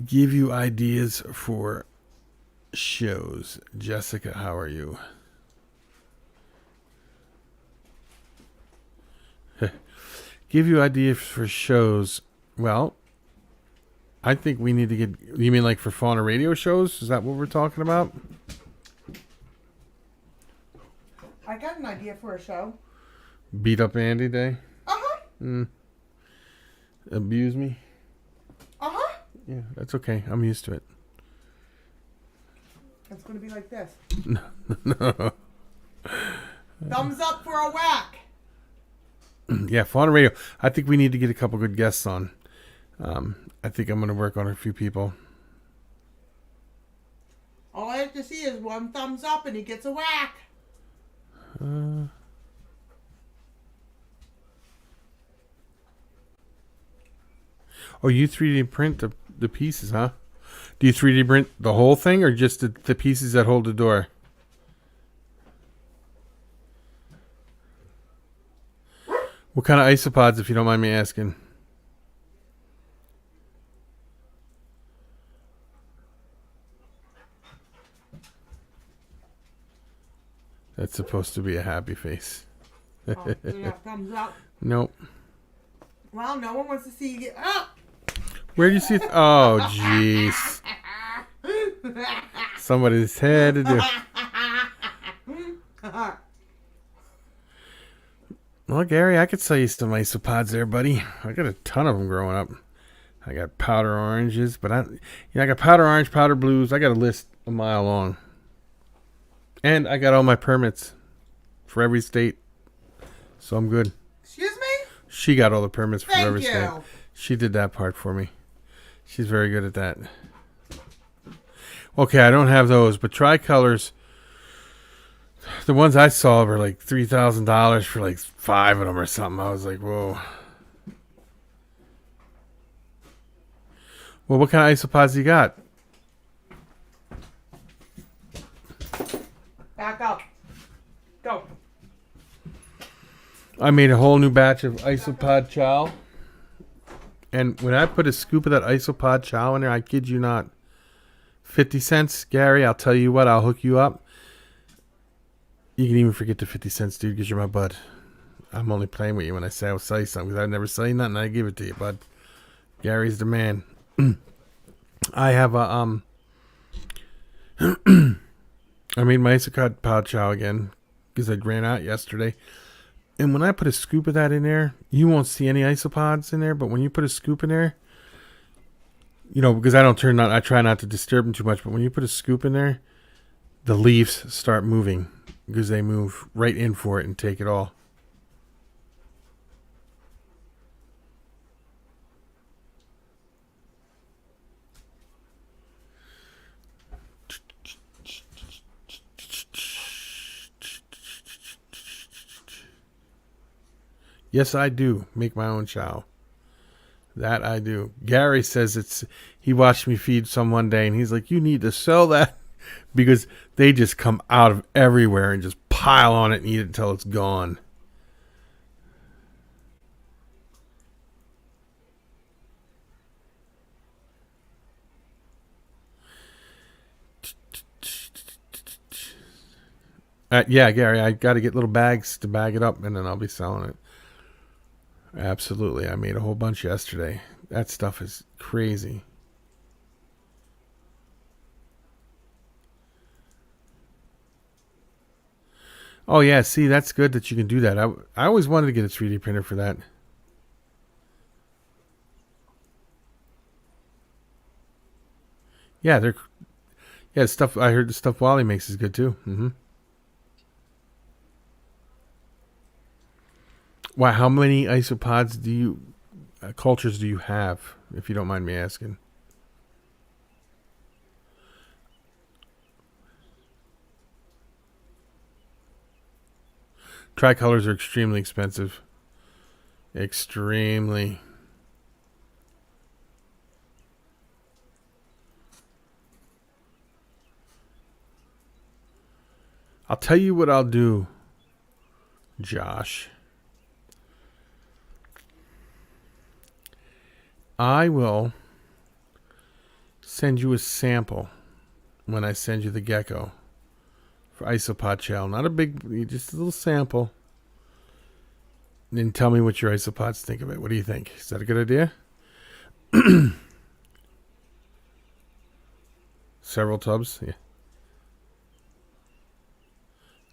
Give you ideas for shows. Jessica, how are you? Give you ideas for shows. Well, I think we need to get. You mean like for Fauna Radio shows? Is that what we're talking about? I got an idea for a show. Beat up Andy Day? Uh-huh. Abuse me? Uh-huh. Yeah, that's okay. I'm used to it. It's going to be like this. No. Thumbs up for a whack. Yeah, Fauna Radio. I think we need to get a couple good guests on. I think I'm going to work on a few people. All I have to see is one thumbs up and he gets a whack. Oh, you 3D print the pieces, huh? Do you 3D print the whole thing or just the pieces that hold the door? What kind of isopods, if you don't mind me asking? That's supposed to be a happy face. Oh, you got thumbs up. Nope. Well, no one wants to see you get up. Where do you see? Oh, jeez. Somebody's had to do. Well, Gary, I could sell you some isopods there, buddy. I got a ton of them growing up. I got powder oranges, but I got powder orange, powder blues. I got a list a mile long. And I got all my permits for every state. So I'm good. Excuse me? She got all the permits for Thank every you. state. She did that part for me. She's very good at that. Okay, I don't have those, but tricolors, the ones I saw were like $3,000 for like 5 of them or something. I was like, whoa. Well, what kind of isopods you got? Back up. Go. I made a whole new batch of isopod chow. And when I put a scoop of that isopod chow in there, I kid you not, 50 cents, Gary, I'll tell you what, I'll hook you up. You can even forget the 50 cents, dude, because you're my bud. I'm only playing with you when I say I'll sell you something, because I never sell you nothing, I give it to you, bud. Gary's the man. I have a, I made my isopod chow again, because I ran out yesterday. And when I put a scoop of that in there, you won't see any isopods in there. But when you put a scoop in there, you know, because I try not to disturb them too much. But when you put a scoop in there, the leaves start moving because they move right in for it and take it all. Yes, I do make my own chow. That I do. Gary says he watched me feed some one day and he's like, you need to sell that because they just come out of everywhere and just pile on it and eat it until it's gone. Yeah, Gary, I got to get little bags to bag it up and then I'll be selling it. Absolutely. I made a whole bunch yesterday. That stuff is crazy. Oh, yeah. See, that's good that you can do that. I always wanted to get a 3D printer for that. Yeah, stuff. I heard the stuff Wally makes is good too. Mm-hmm. Wow, how many isopods cultures do you have, if you don't mind me asking? Tricolors are extremely expensive. Extremely. I'll tell you what I'll do, Josh. I will send you a sample when I send you the gecko for isopod shell. Not a big, just a little sample. And then tell me what your isopods think of it. What do you think? Is that a good idea? Several tubs. Yeah.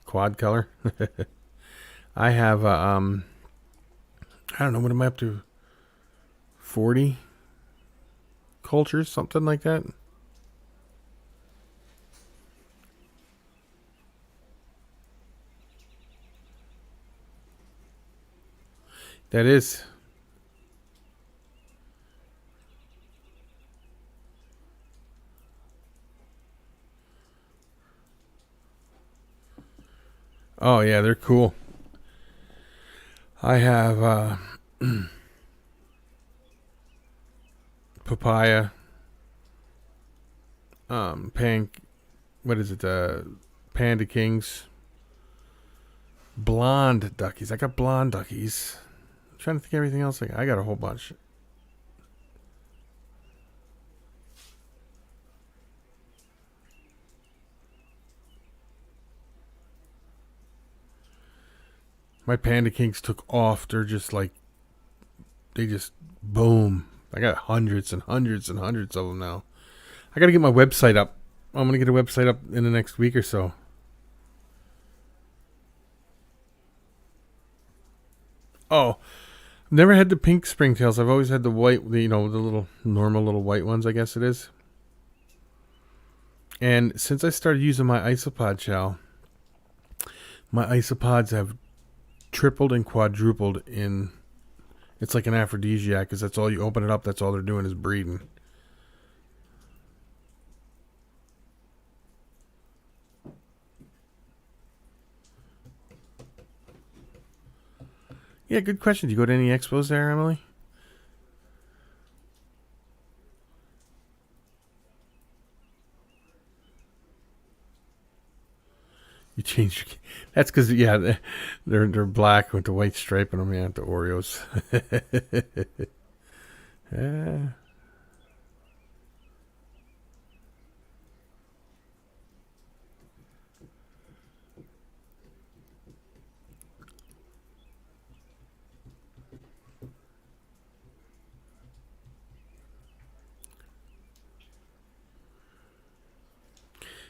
Quad color. I have I don't know, what am I up to? 40 cultures, something like that. That is. Oh yeah, they're cool. I have papaya, what is it? Panda Kings, blonde duckies. I got blonde duckies. I'm trying to think of everything else. I got a whole bunch. My Panda Kings took off. They're just like, they just boom. I got hundreds and hundreds and hundreds of them now. I got to get my website up. I'm going to get a website up in the next week or so. Oh, I've never had the pink springtails. I've always had the white, the little normal little white ones, I guess it is. And since I started using my isopod shell, my isopods have tripled and quadrupled in. It's like an aphrodisiac, because that's all you open it up. That's all they're doing is breeding. Yeah, good question. Do you go to any expos there, Emily? You changed your. That's because they're black with the white stripe on them. Yeah, the Oreos. Yeah.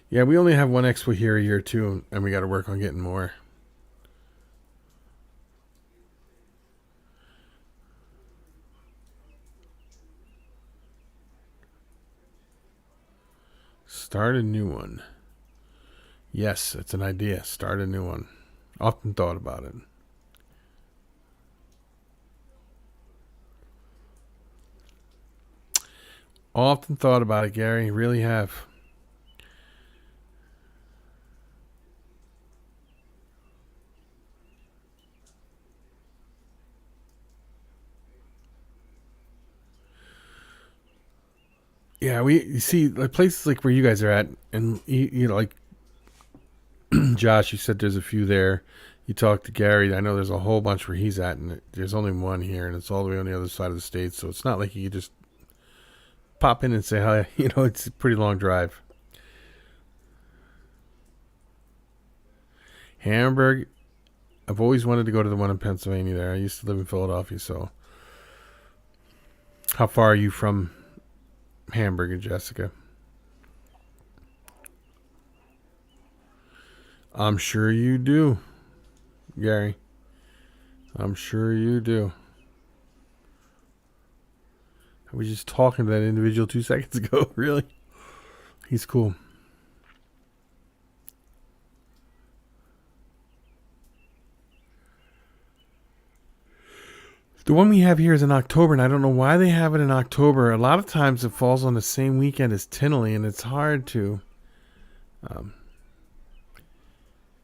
Yeah, we only have one expo here a year too, and we got to work on getting more. Start a new one. Yes, it's an idea. Start a new one. Often thought about it. Often thought about it, Gary. Really have. Yeah, you see, like places like where you guys are at, and like Josh, you said there's a few there. You talked to Gary. I know there's a whole bunch where he's at, and there's only one here, and it's all the way on the other side of the state. So it's not like you could just pop in and say hi. It's a pretty long drive. Hamburg. I've always wanted to go to the one in Pennsylvania there. I used to live in Philadelphia, so. How far are you from Hamburg and Jessica? I'm sure you do, Gary. I'm sure you do. I was just talking to that individual 2 seconds ago. Really? He's cool. The one we have here is in October, and I don't know why they have it in October. A lot of times it falls on the same weekend as Tinley, and it's hard to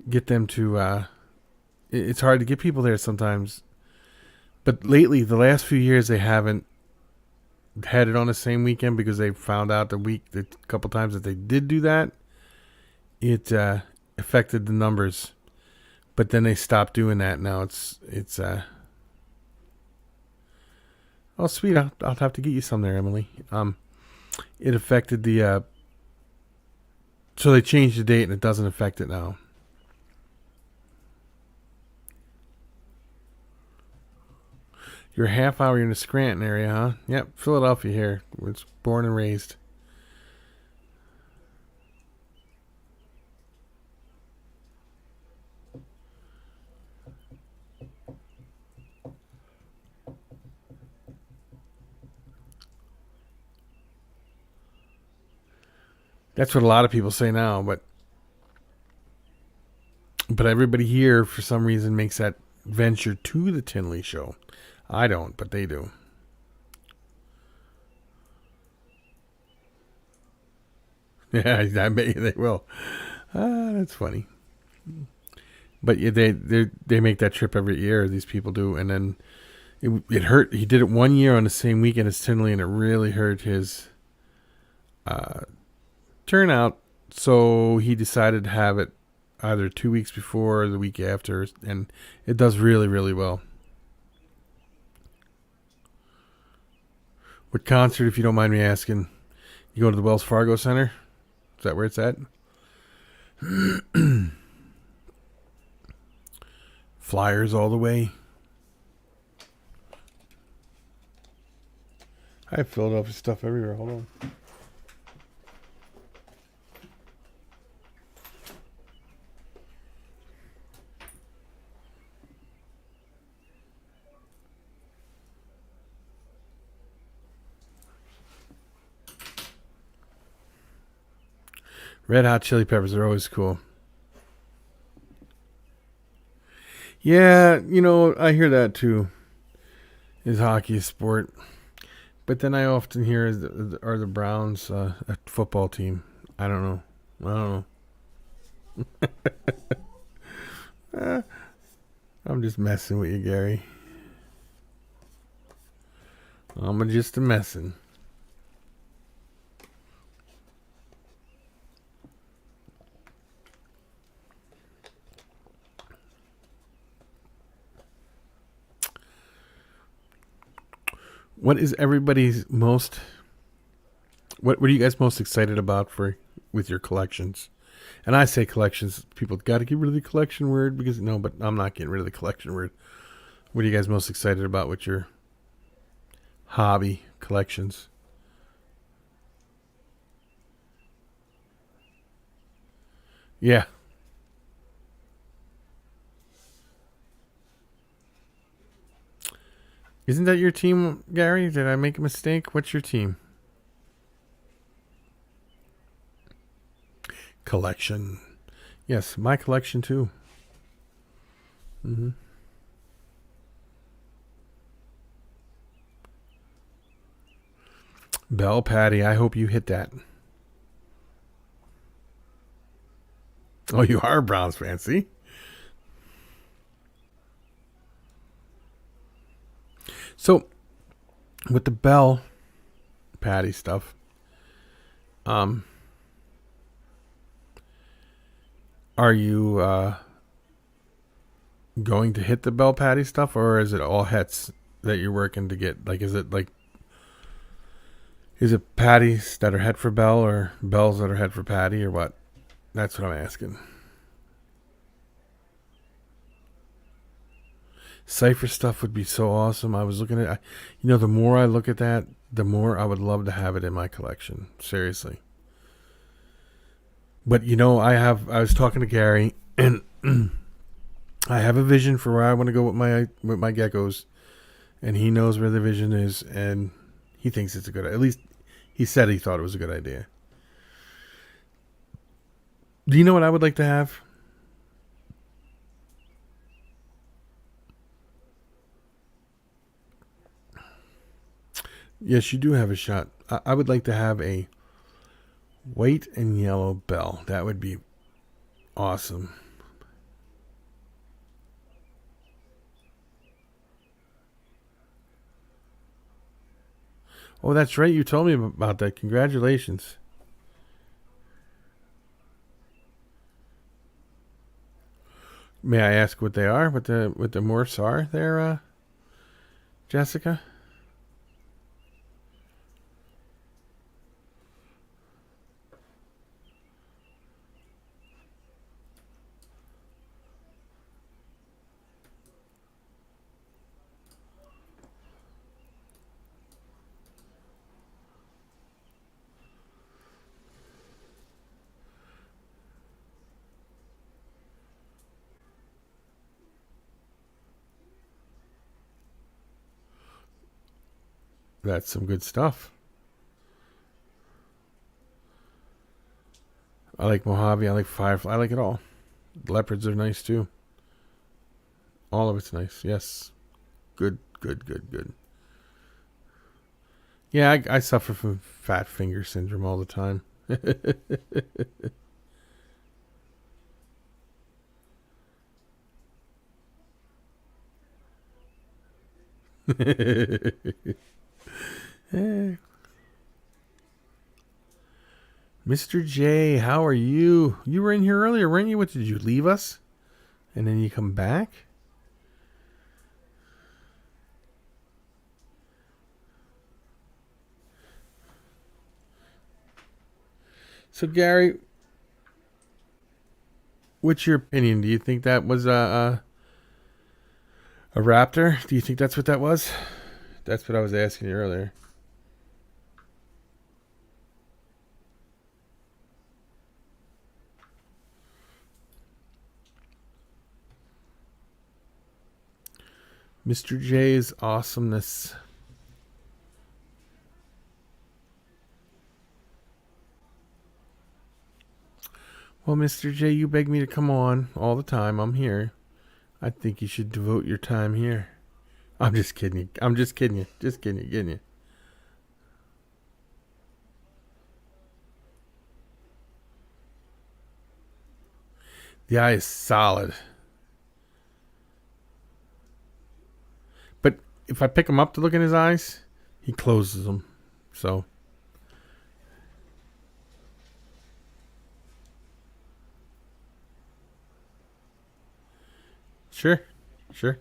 get them to. It's hard to get people there sometimes. But lately, the last few years, they haven't had it on the same weekend because they found out the couple times that they did do that, it affected the numbers. But then they stopped doing that. Now it's. Oh, sweet! I'll have to get you some there, Emily. It affected the So they changed the date and it doesn't affect it now. You're a half hour in the Scranton area, huh? Yep, Philadelphia here. It's born and raised. That's what a lot of people say now, but everybody here for some reason makes that venture to the Tinley show. I don't, but they do. Yeah, I bet you they will. That's funny. But yeah, they make that trip every year. These people do, and then it hurt. He did it one year on the same weekend as Tinley, and it really hurt his turnout. So he decided to have it either 2 weeks before or the week after, and it does really, really well. What concert, if you don't mind me asking? You go to the Wells Fargo Center? Is that where it's at? Flyers all the way. I have Philadelphia stuff everywhere. Hold on. Red Hot Chili Peppers are always cool. Yeah, I hear that too. Is hockey a sport? But then I often hear are the Browns a football team? I don't know. I'm just messing with you, Gary. I'm just a messing. What is everybody's most? What are you guys most excited about with your collections? And I say collections. People got to get rid of the collection word but I'm not getting rid of the collection word. What are you guys most excited about with your hobby collections? Yeah. Isn't that your team, Gary? Did I make a mistake? What's your team? Collection. Yes, my collection too. Mm-hmm. Bell Patty, I hope you hit that. Oh, you are a Browns fan, see? So, with the Bell Patty stuff, are you going to hit the Bell Patty stuff, or is it all hets that you're working to get? Like, is it patties that are head for Bell, or Bells that are head for Patty, or what? That's what I'm asking. Cypher stuff would be so awesome. I was looking at, the more I look at that, the more I would love to have it in my collection. Seriously. But I was talking to Gary, and I have a vision for where I want to go with my geckos, and he knows where the vision is, and he thinks it's a good. At least he said he thought it was a good idea. Do you know what I would like to have? Yes, you do have a shot. I would like to have a white and yellow bell. That would be awesome. Oh, that's right. You told me about that. Congratulations. May I ask what they are? What the morphs are there, Jessica? That's some good stuff. I like Mojave. I like Firefly. I like it all. Leopards are nice too. All of it's nice. Yes. Good, good, good, good. Yeah, I suffer from fat finger syndrome all the time. Mr. J, how are you? You were in here earlier, weren't you? What, did you leave us? And then you come back? So, Gary, what's your opinion? Do you think that was a raptor? Do you think that's what that was? That's what I was asking you earlier. Mr. J's awesomeness. Well, Mr. J, you beg me to come on all the time. I'm here. I think you should devote your time here. I'm just kidding you. I'm just kidding you. Just kidding you. Kidding you. The eye is solid. But if I pick him up to look in his eyes, he closes them. So. Sure. Sure.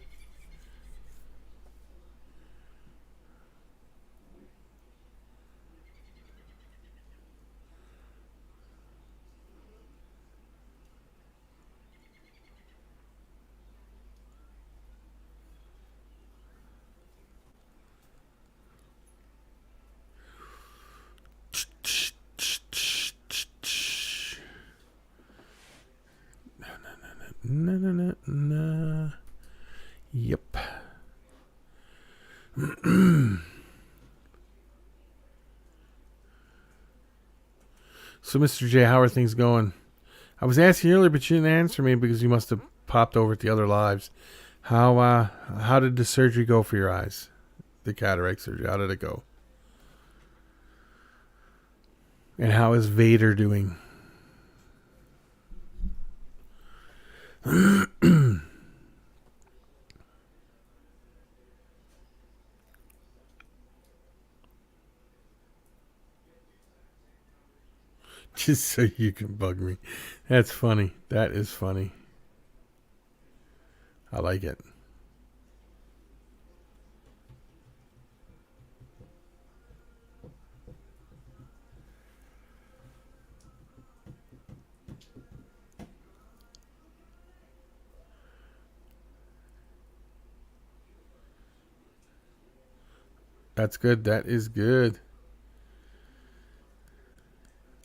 No, no, no, no. Yep. So, Mr. J, how are things going? I was asking you earlier, but you didn't answer me because you must have popped over at the other lives. How did the surgery go for your eyes? The cataract surgery. How did it go? And how is Vader doing? Just so you can bug me. That's funny. That is funny. I like it. That's good. That is good.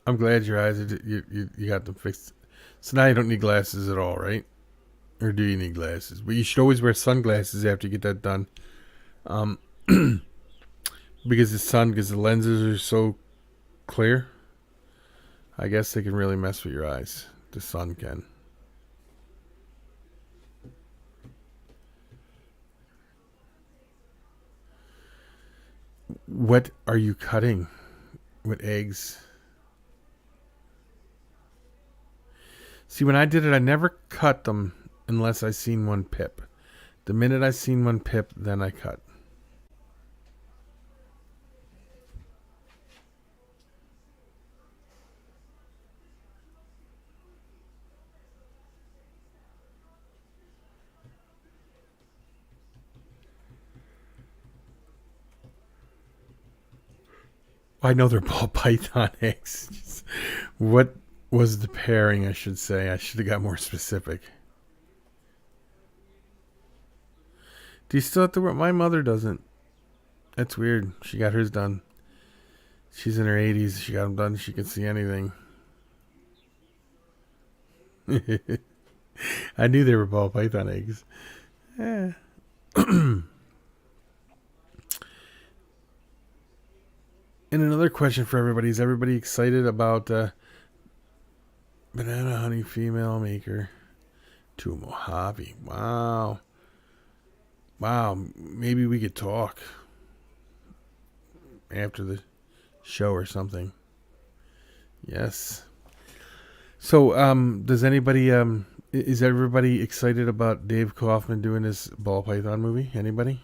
I'm glad your eyes are, you got them fixed. So now you don't need glasses at all, right? Or do you need glasses? But you should always wear sunglasses after you get that done. Um, because the lenses are so clear. I guess they can really mess with your eyes. The sun can. What are you cutting with eggs? See, when I did it, I never cut them unless I seen one pip. The minute I seen one pip, then I cut. I know they're ball python eggs. What was the pairing, I should say? I should have got more specific. Do you still have to work? My mother doesn't. That's weird. She got hers done. She's in her 80s. She got them done. She can see anything. I knew they were ball python eggs. Yeah. And another question for everybody: is everybody excited about banana honey female maker to Mojave? Wow, wow. Maybe we could talk after the show or something. Yes. So, does anybody is everybody excited about Dave Kaufman doing this ball python movie? Anybody?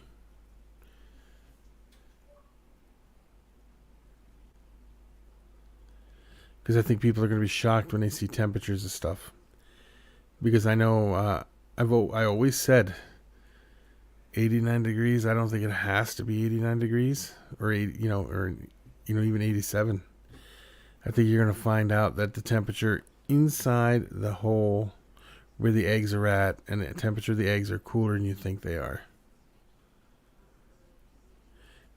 Because I think people are going to be shocked when they see temperatures and stuff. Because I know I always said 89 degrees. I don't think it has to be 89 degrees or 80, even 87. I think you're going to find out that the temperature inside the hole where the eggs are at and the temperature of the eggs are cooler than you think they are.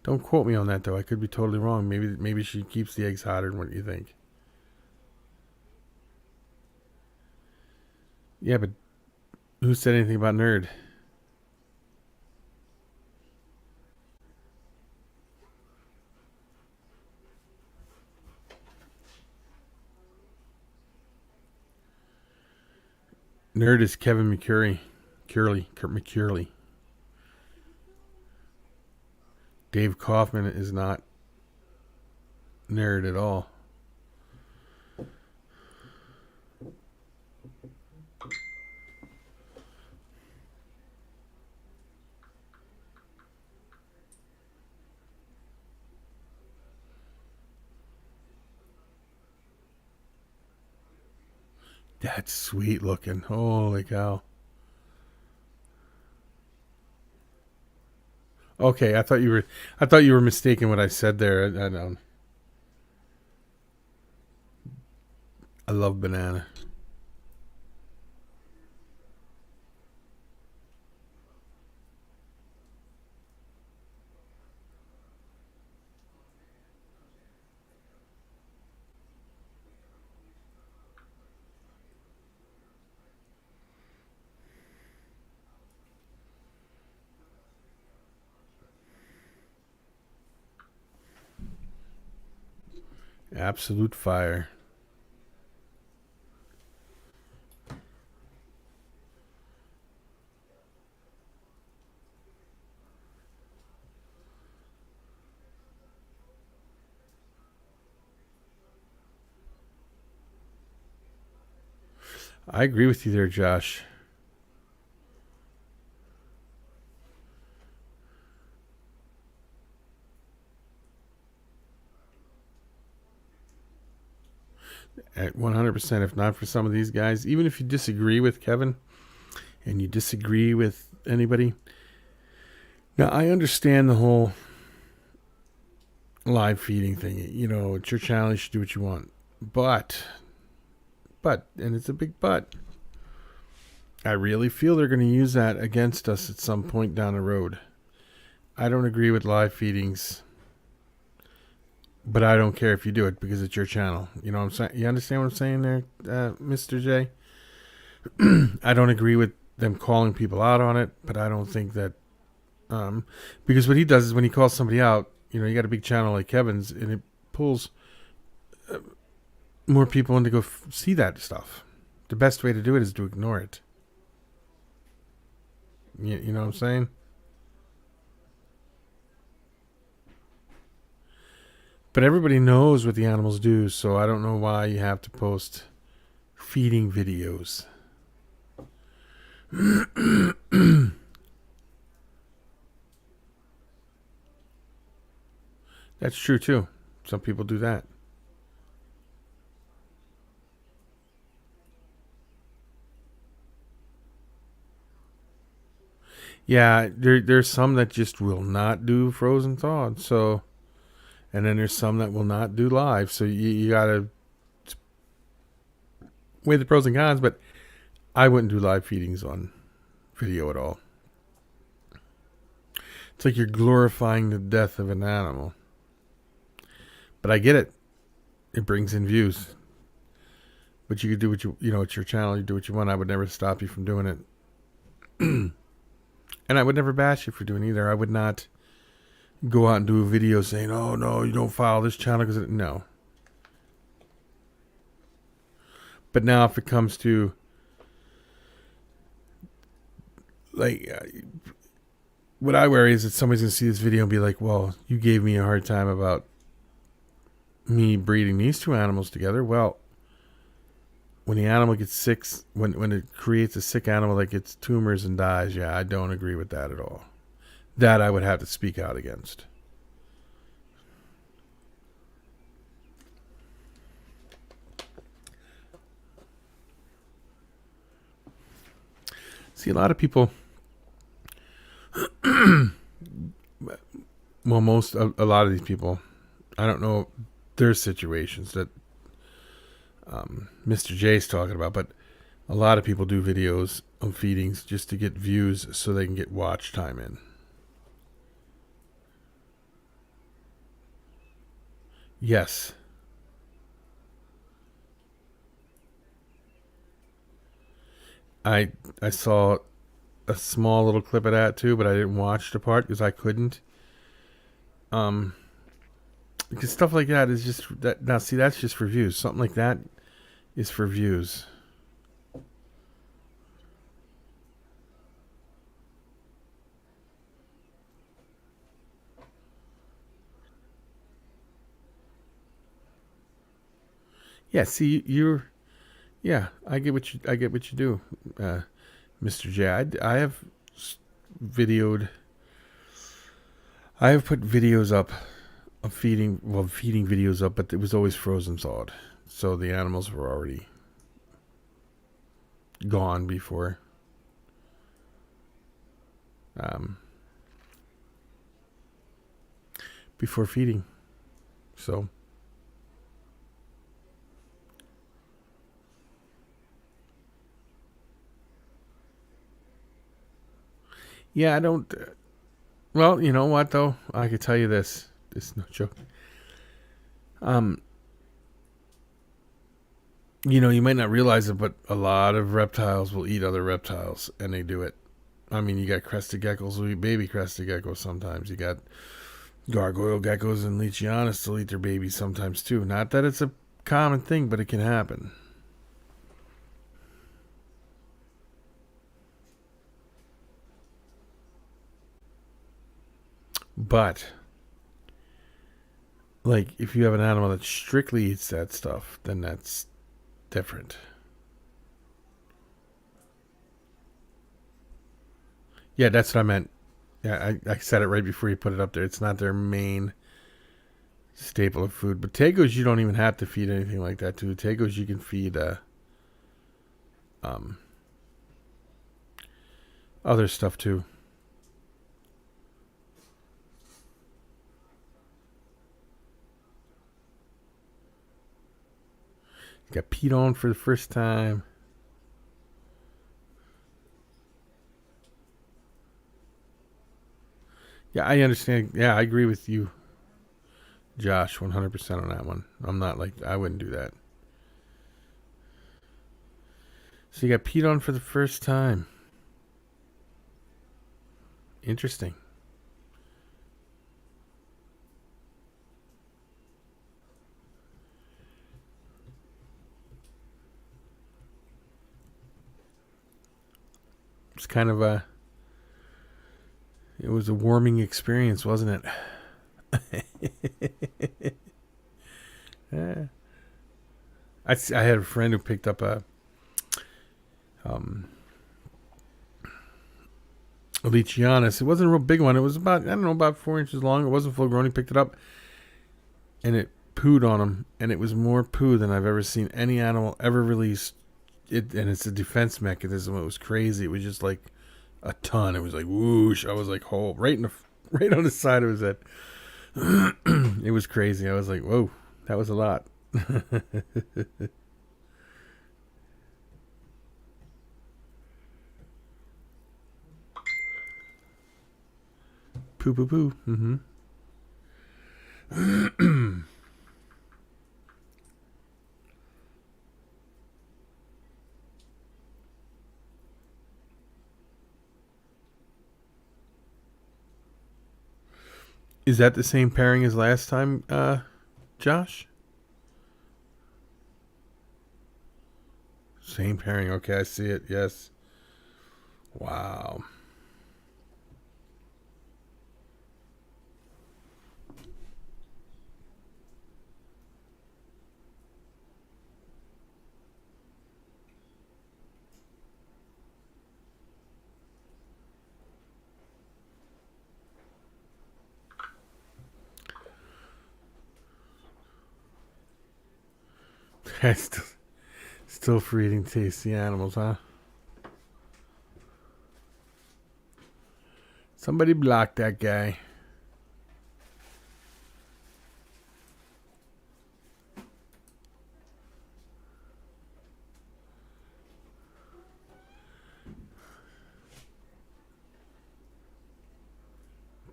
Don't quote me on that though. I could be totally wrong. Maybe she keeps the eggs hotter than what you think. Yeah, but who said anything about nerd? Nerd is Kevin McCurry. Kurt McCurley. Dave Kaufman is not nerd at all. That's sweet looking. Holy cow. Okay, I thought you were mistaken what I said there. I love banana. Absolute fire. I agree with you there, Josh. At 100%, if not for some of these guys, even if you disagree with Kevin and you disagree with anybody. Now, I understand the whole live feeding thing. It's your channel, you should do what you want. But, and it's a big but, I really feel they're going to use that against us at some point down the road. I don't agree with live feedings, but I don't care if you do it because it's your channel. You know what I'm saying? You understand what I'm saying there, Mr. J? I don't agree with them calling people out on it, but I don't think that because what he does is when he calls somebody out, you got a big channel like Kevin's, and it pulls more people in to go see that stuff. The best way to do it is to ignore it. You know what I'm saying? But everybody knows what the animals do, so I don't know why you have to post feeding videos. That's true too. Some people do that. Yeah, there's some that just will not do frozen thawed. So, and then there's some that will not do live. So you gotta weigh the pros and cons. But I wouldn't do live feedings on video at all. It's like you're glorifying the death of an animal. But I get it. It brings in views. But you could do it's your channel. You do what you want. I would never stop you from doing it. And I would never bash you for doing either. I would not go out and do a video saying, "Oh no, you don't follow this channel," because no. But now, if it comes to like, what I worry is that somebody's gonna see this video and be like, "Well, you gave me a hard time about me breeding these two animals together." Well, when the animal gets sick, when it creates a sick animal that gets tumors and dies, yeah, I don't agree with that at all. That I would have to speak out against. See, a lot of people, well, a lot of these people, I don't know their situations that Mr. J's talking about, but a lot of people do videos of feedings just to get views so they can get watch time in. Yes. I saw a small little clip of that too, but I didn't watch the part because I couldn't. Because stuff like that is just that. Now, see, that's just for views. Something like that is for views. Yeah. See, yeah. I get what you do, Mr. J. I have videoed. I have put videos up of feeding videos up, but it was always frozen thawed, so the animals were already gone before feeding. So yeah, I don't. Well, you know what though? I could tell you this. This is no joke. You might not realize it, but a lot of reptiles will eat other reptiles, and they do it. I mean, you got crested geckos will eat baby crested geckos sometimes. You got gargoyle geckos and leachianas will eat their babies sometimes too. Not that it's a common thing, but it can happen. But, like, if you have an animal that strictly eats that stuff, then that's different. Yeah, that's what I meant. Yeah, I said it right before you put it up there. It's not their main staple of food. But Tagos, you don't even have to feed anything like that to. Tagos, you can feed other stuff too. Got peed on for the first time. Yeah, I understand. Yeah, I agree with you, Josh, 100% on that one. I'm not like, I wouldn't do that. So you got peed on for the first time. Interesting. It's kind of it was a warming experience, wasn't it? Yeah. I had a friend who picked up a Leachianus. It wasn't a real big one. It was about, I don't know, about 4 inches long. It wasn't full grown. He picked it up and it pooed on him, and it was more poo than I've ever seen any animal ever release. And it's a defense mechanism. It was crazy. It was just like a ton. It was like whoosh. I was like, oh, right on the side of his head. It was crazy. I was like, whoa, that was a lot. Poo poo poo. Is that the same pairing as last time, Josh? Same pairing. Okay, I see it. Yes. Wow. still, still for eating tasty animals, huh? Somebody block that guy.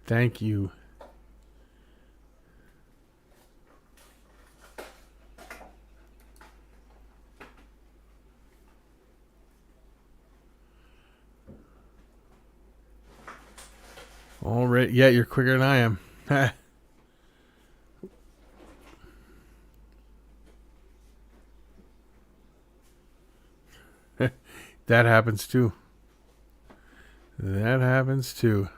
Thank you. All right. Yeah, you're quicker than I am. That happens too. That happens too.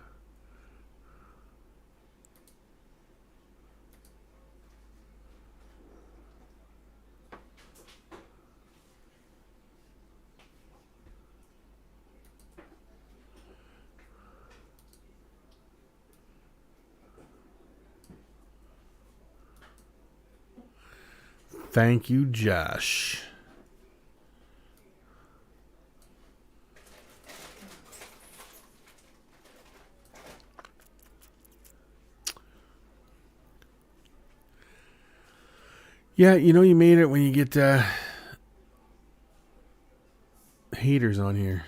Thank you, Josh. Yeah, you know you made it when you get haters on here.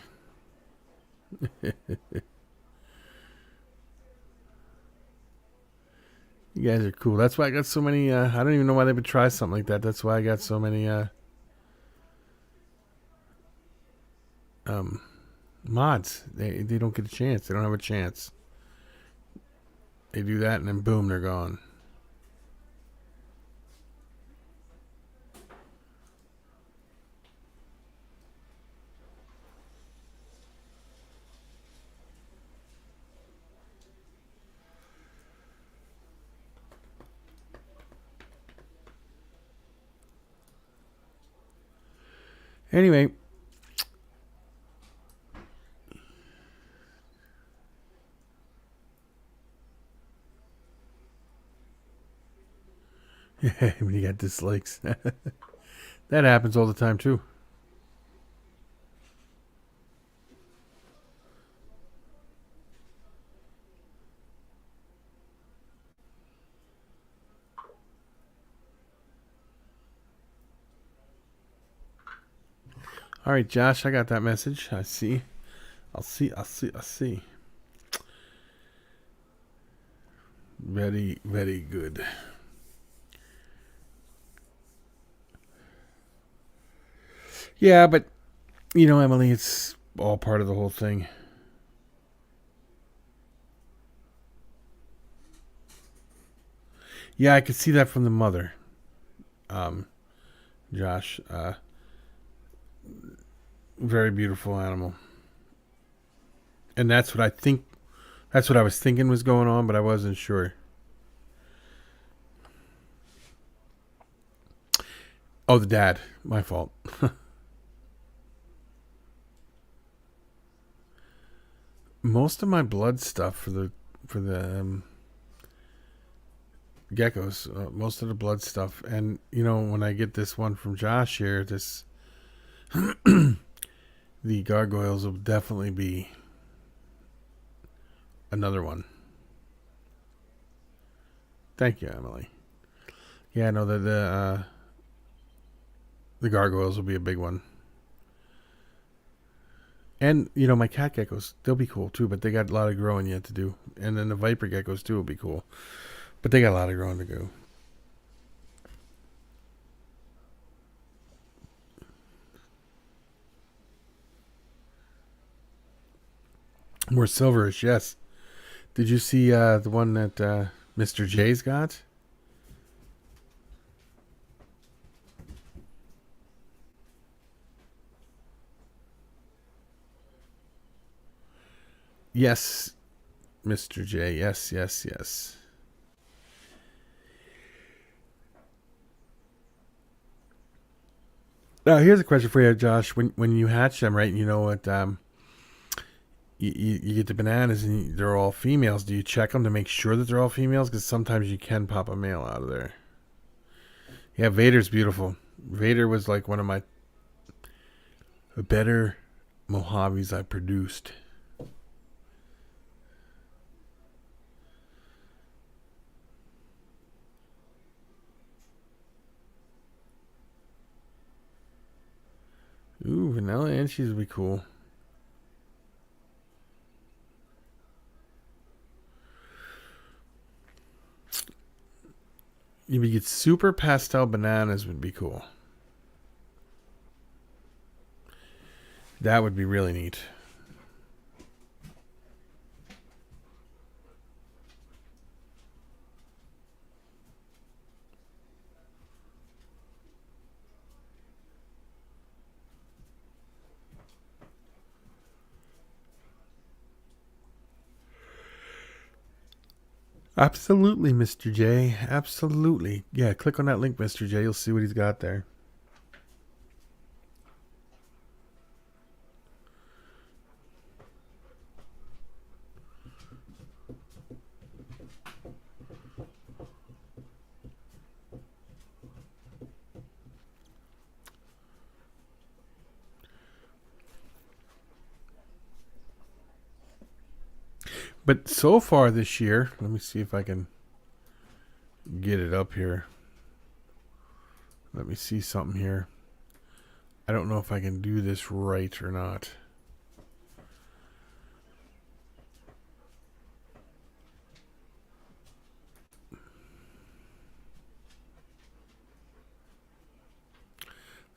You guys are cool. That's why I got so many. I don't even know why they would try something like that. That's why I got so many mods. They don't get a chance. They don't have a chance. They do that and then boom, they're gone. Anyway. Yeah, when you got dislikes. That happens all the time too. All right, Josh, I got that message. I see. I'll see. Very, very good. Yeah, but, you know, Emily, it's all part of the whole thing. Yeah, I could see that from the mother, Josh. Very beautiful animal. And that's what I think, that's what I was thinking was going on, but I wasn't sure. Oh, the dad. My fault. Most of my blood stuff for the geckos, most of the blood stuff, and you know when I get this one from Josh here, this the gargoyles will definitely be another one. Thank you, Emily. Yeah, I know that the gargoyles will be a big one. And, you know, my cat geckos, they'll be cool too, but they got a lot of growing yet to do. And then the viper geckos too will be cool. But they got a lot of growing to go. More silverish, yes. Did you see the one that Mr. J's got? Yes, Mr. J. Yes, yes, yes. Now, here's a question for you, Josh. When you hatch them, right? You know what? You get the bananas and they're all females. Do you check them to make sure that they're all females? Because sometimes you can pop a male out of there. Yeah, Vader's beautiful. Vader was like one of my better Mojaves I produced. Ooh, vanilla Anchies would be cool. If you get super pastel bananas would be cool. That would be really neat. Absolutely, Mr. J. Absolutely. Yeah, click on that link, Mr. J. You'll see what he's got there. But so far this year, let me see if I can get it up here. Let me see something here. I don't know if I can do this right or not. Let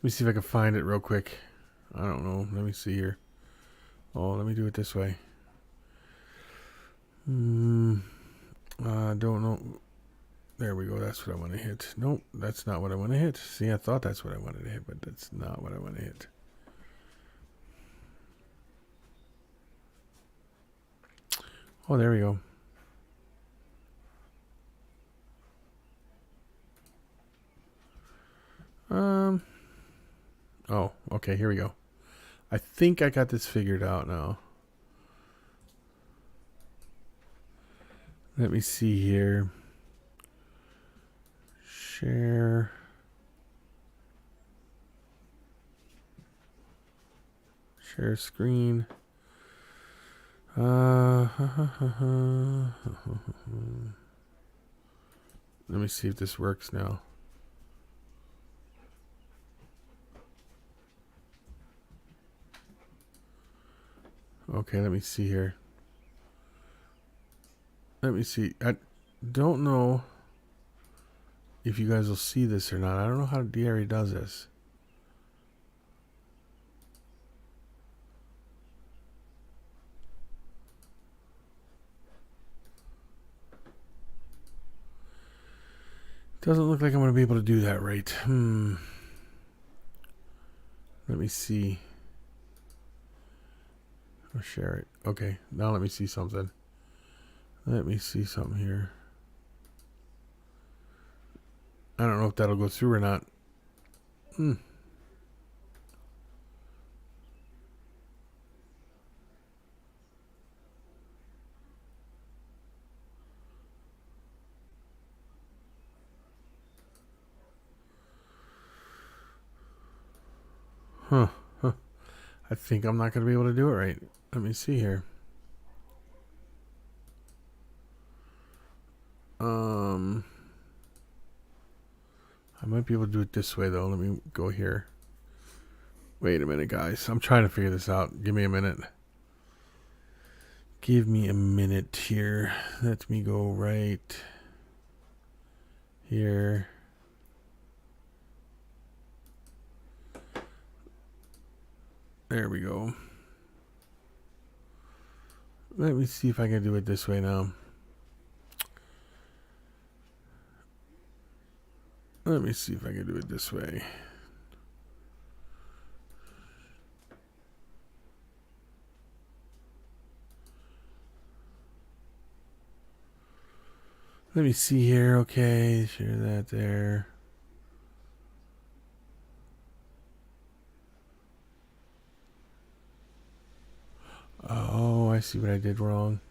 me see if I can find it real quick. I don't know. Let me see here. Oh, let me do it this way. I don't know. There we go. That's what I want to hit. Nope, that's not what I want to hit. See, I thought that's what I wanted to hit, but that's not what I want to hit. Oh, there we go. Oh, okay, here we go. I think I got this figured out now. Let me see here. Share. Share screen. Let me see if this works now. Okay, let me see here. Let me see. I don't know if you guys will see this or not. I don't know how DEA does this. Doesn't look like I'm going to be able to do that right. Let me see. I'll share it. Okay, now let me see something. Let me see something here. I don't know if that'll go through or not. Huh. I think I'm not going to be able to do it right. Let me see here. I might be able to do it this way, though. Let me go here. Wait a minute, guys. I'm trying to figure this out. Give me a minute. Give me a minute here. Let me go right here. There we go. Let me see if I can do it this way now. Let me see if I can do it this way. Let me see here. Okay, share that there. Oh, I see what I did wrong.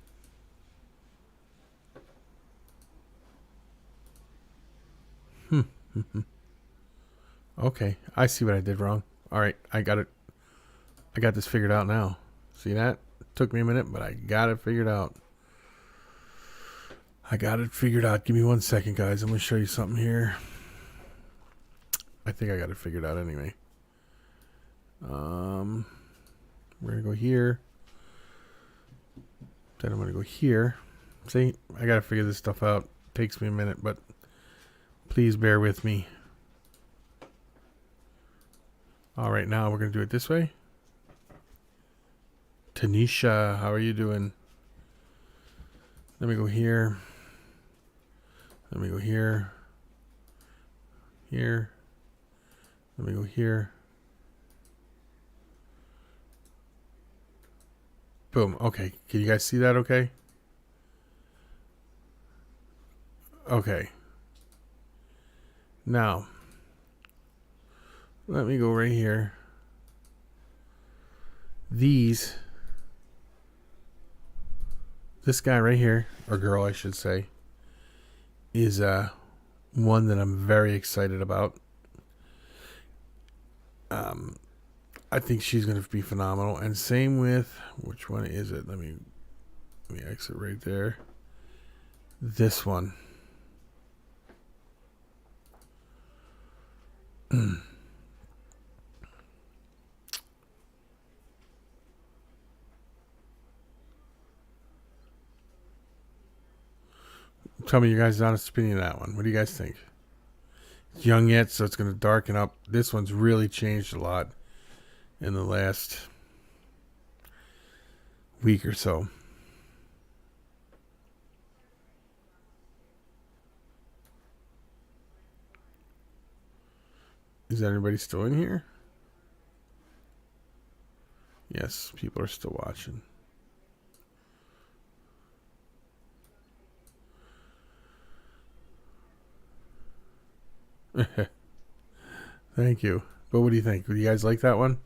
Okay, I see what I did wrong. All right, I got it. I got this figured out now. See that? Took me a minute, but I got it figured out. I got it figured out. Give me 1 second, guys. I'm going to show you something here. I think I got it figured out anyway. We're going to go here. Then I'm going to go here. See, I got to figure this stuff out. Takes me a minute, but please bear with me. All right, now we're going to do it this way. Tanisha, how are you doing? Let me go here. Let me go here. Here. Let me go here. Boom. Okay. Can you guys see that okay? Okay. Now, let me go right here. This guy right here, or girl I should say, is one that I'm very excited about. I think she's going to be phenomenal. And same with, which one is it? Let me exit right there. This one. Tell me your guys' honest opinion of that one. What do you guys think? It's young yet, so it's going to darken up. This one's really changed a lot in the last week or so. Is everybody still in here? Yes, people are still watching. Thank you. But what do you think? Do you guys like that one?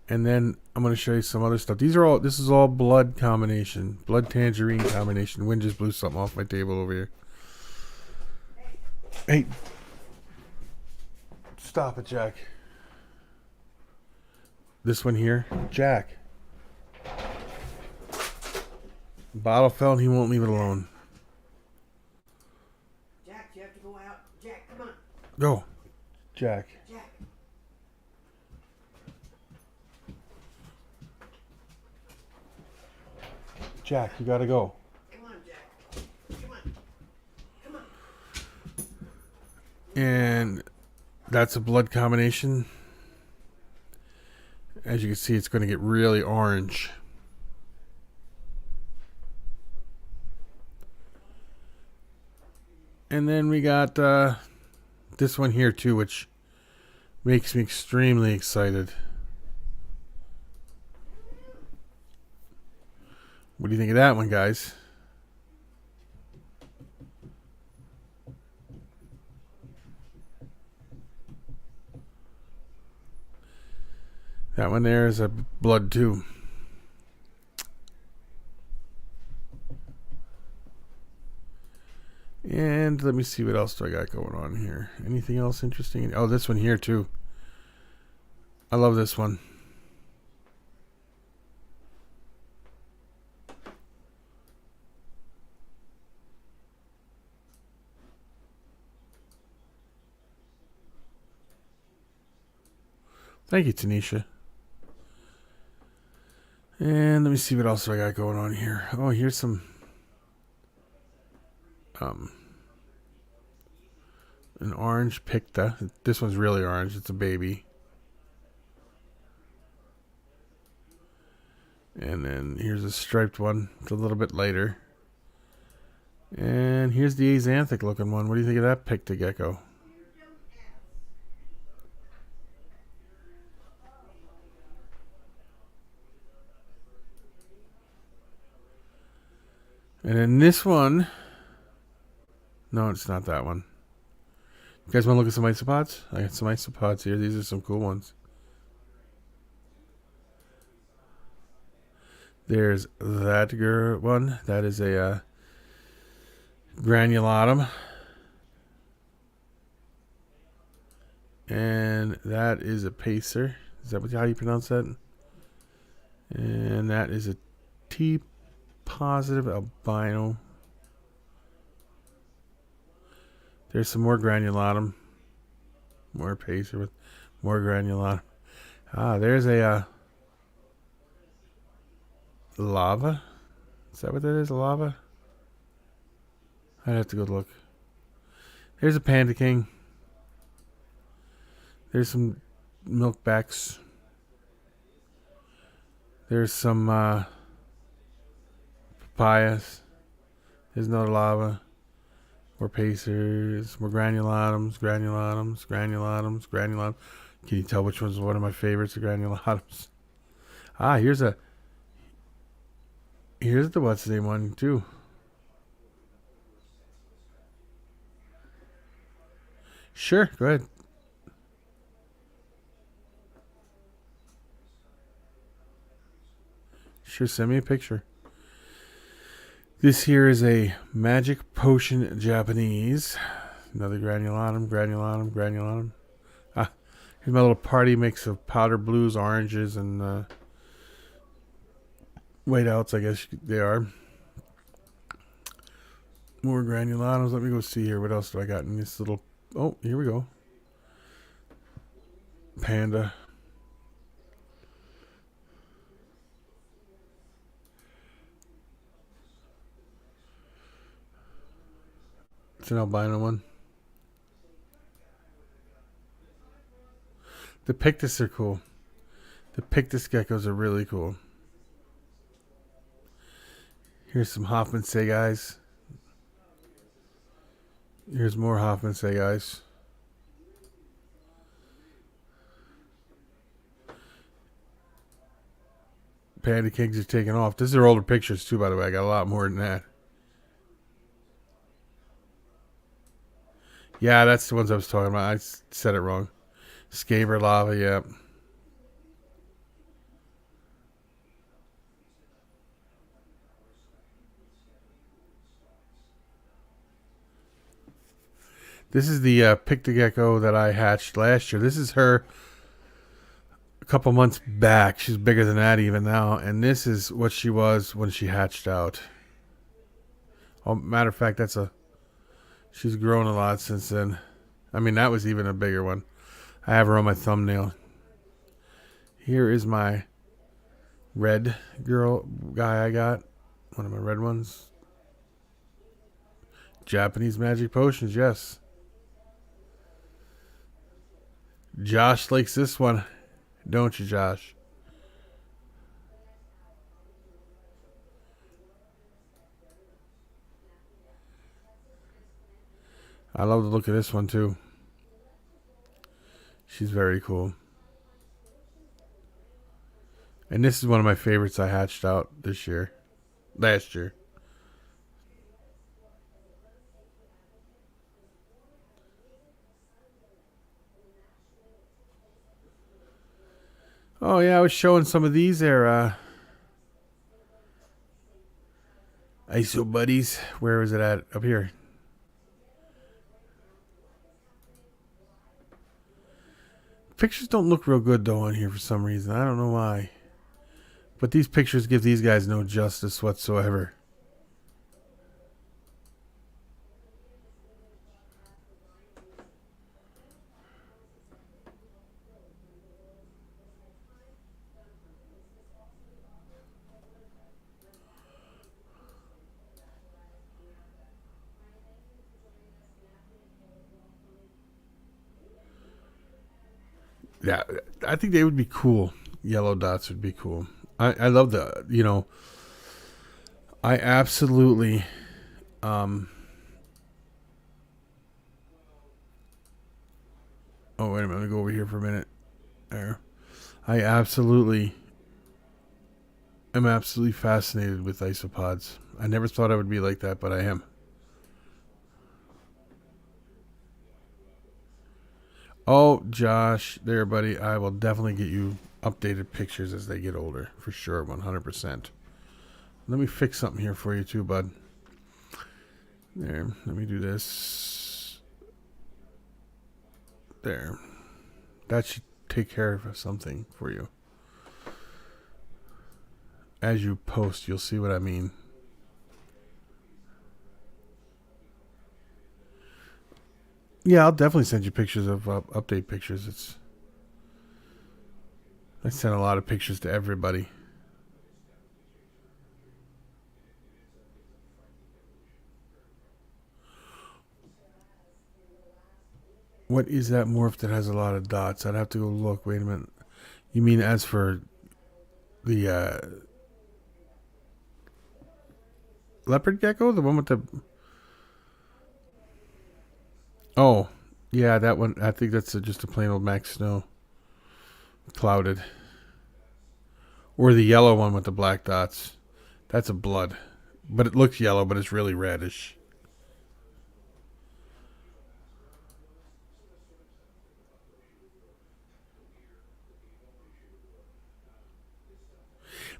And then I'm going to show you some other stuff. This is all blood combination. Blood tangerine combination. Wind just blew something off my table over here. Hey. Stop it, Jack. This one here. Jack. Bottle fell and he won't leave it alone. Jack, you have to go out. Jack, come on. Go. Jack. Jack. Jack, you gotta go. Come on, Jack. Come on. Come on. And that's a blood combination. As you can see, it's going to get really orange. And then we got this one here too, which makes me extremely excited. What do you think of that one, guys? That one there is a blood too. And let me see what else do I got going on here. Anything else interesting? Oh, this one here too. I love this one. Thank you, Tanisha. And let me see what else I got going on here. Oh, here's some an orange picta. This one's really orange. It's a baby. And then here's a striped one. It's a little bit lighter. And here's the axanthic looking one. What do you think of that picta gecko? And then this one. No, it's not that one. You guys want to look at some isopods? I got some isopods here. These are some cool ones. There's that one. That is a granulatum. And that is a pacer. Is that how you pronounce that? And that is a T positive albino. There's some more granulatum. More pacer with more granulatum. There's a lava. Is that what that is? A lava? I'd have to go look. There's a panda king. There's some milkbacks. There's some papayas. There's another lava. More pacers. More granulatums. Granulatum. Can you tell which one's one of my favorites? The granulatums. Here's the what's the name one too. Sure, go ahead. Sure, send me a picture. This here is a magic potion Japanese. Another granulatum. Here's my little party mix of powder blues, oranges, and white outs, I guess they are. More granulatums. Let me go see here. What else do I got in this little... Oh, here we go. Panda. It's an albino one. The Pictus are cool. The Pictus geckos are really cool. Here's some Hoffman guys. Here's more Hoffman guys. Panda Kings are taking off. These are older pictures too, by the way. I got a lot more than that. Yeah, that's the ones I was talking about. I said it wrong. Scaber lava, yeah. This is the Pictogecko that I hatched last year. This is her a couple months back. She's bigger than that even now. And this is what she was when she hatched out. Oh, matter of fact, she's grown a lot since then. I mean, that was even a bigger one. I have her on my thumbnail. Here is my red girl guy I got. One of my red ones. Japanese magic potions, yes. Josh likes this one. Don't you, Josh? I love the look of this one too. She's very cool. And this is one of my favorites I hatched out last year. Oh yeah, I was showing some of these there. ISO buddies. Where is it at? Up here. Pictures don't look real good though on here for some reason. I don't know why. But these pictures give these guys no justice whatsoever. Yeah, I think they would be cool. Yellow dots would be cool. I love I absolutely oh wait a minute, I'm gonna go over here for a minute. There. I am absolutely fascinated with isopods. I never thought I would be like that, but I am. Oh, Josh, there, buddy. I will definitely get you updated pictures as they get older, for sure, 100%. Let me fix something here for you too, bud. There, let me do this. There. That should take care of something for you. As you post, you'll see what I mean. Yeah, I'll definitely send you pictures of update pictures. I sent a lot of pictures to everybody. What is that morph that has a lot of dots? I'd have to go look. Wait a minute. You mean as for the leopard gecko? The one with the... Oh, yeah, that one. I think that's just a plain old Max Snow. Clouded. Or the yellow one with the black dots. That's a blood. But it looks yellow, but it's really reddish.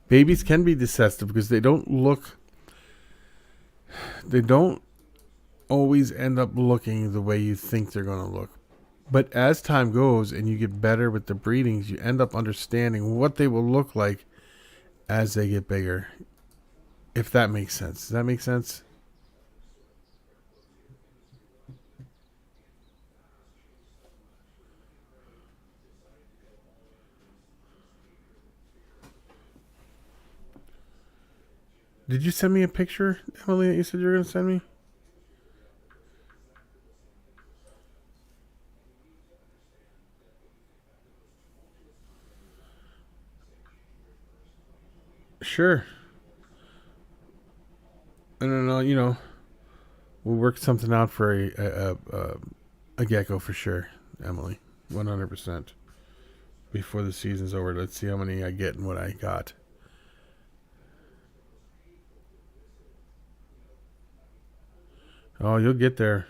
Babies can be deceptive because they don't always end up looking the way you think they're going to look. But as time goes and you get better with the breedings, you end up understanding what they will look like as they get bigger. If that makes sense. Does that make sense? Did you send me a picture, Emily, that you said you were going to send me? Sure. And then, we'll work something out for a gecko for sure, Emily. 100%. Before the season's over, let's see how many I get and what I got. Oh, you'll get there.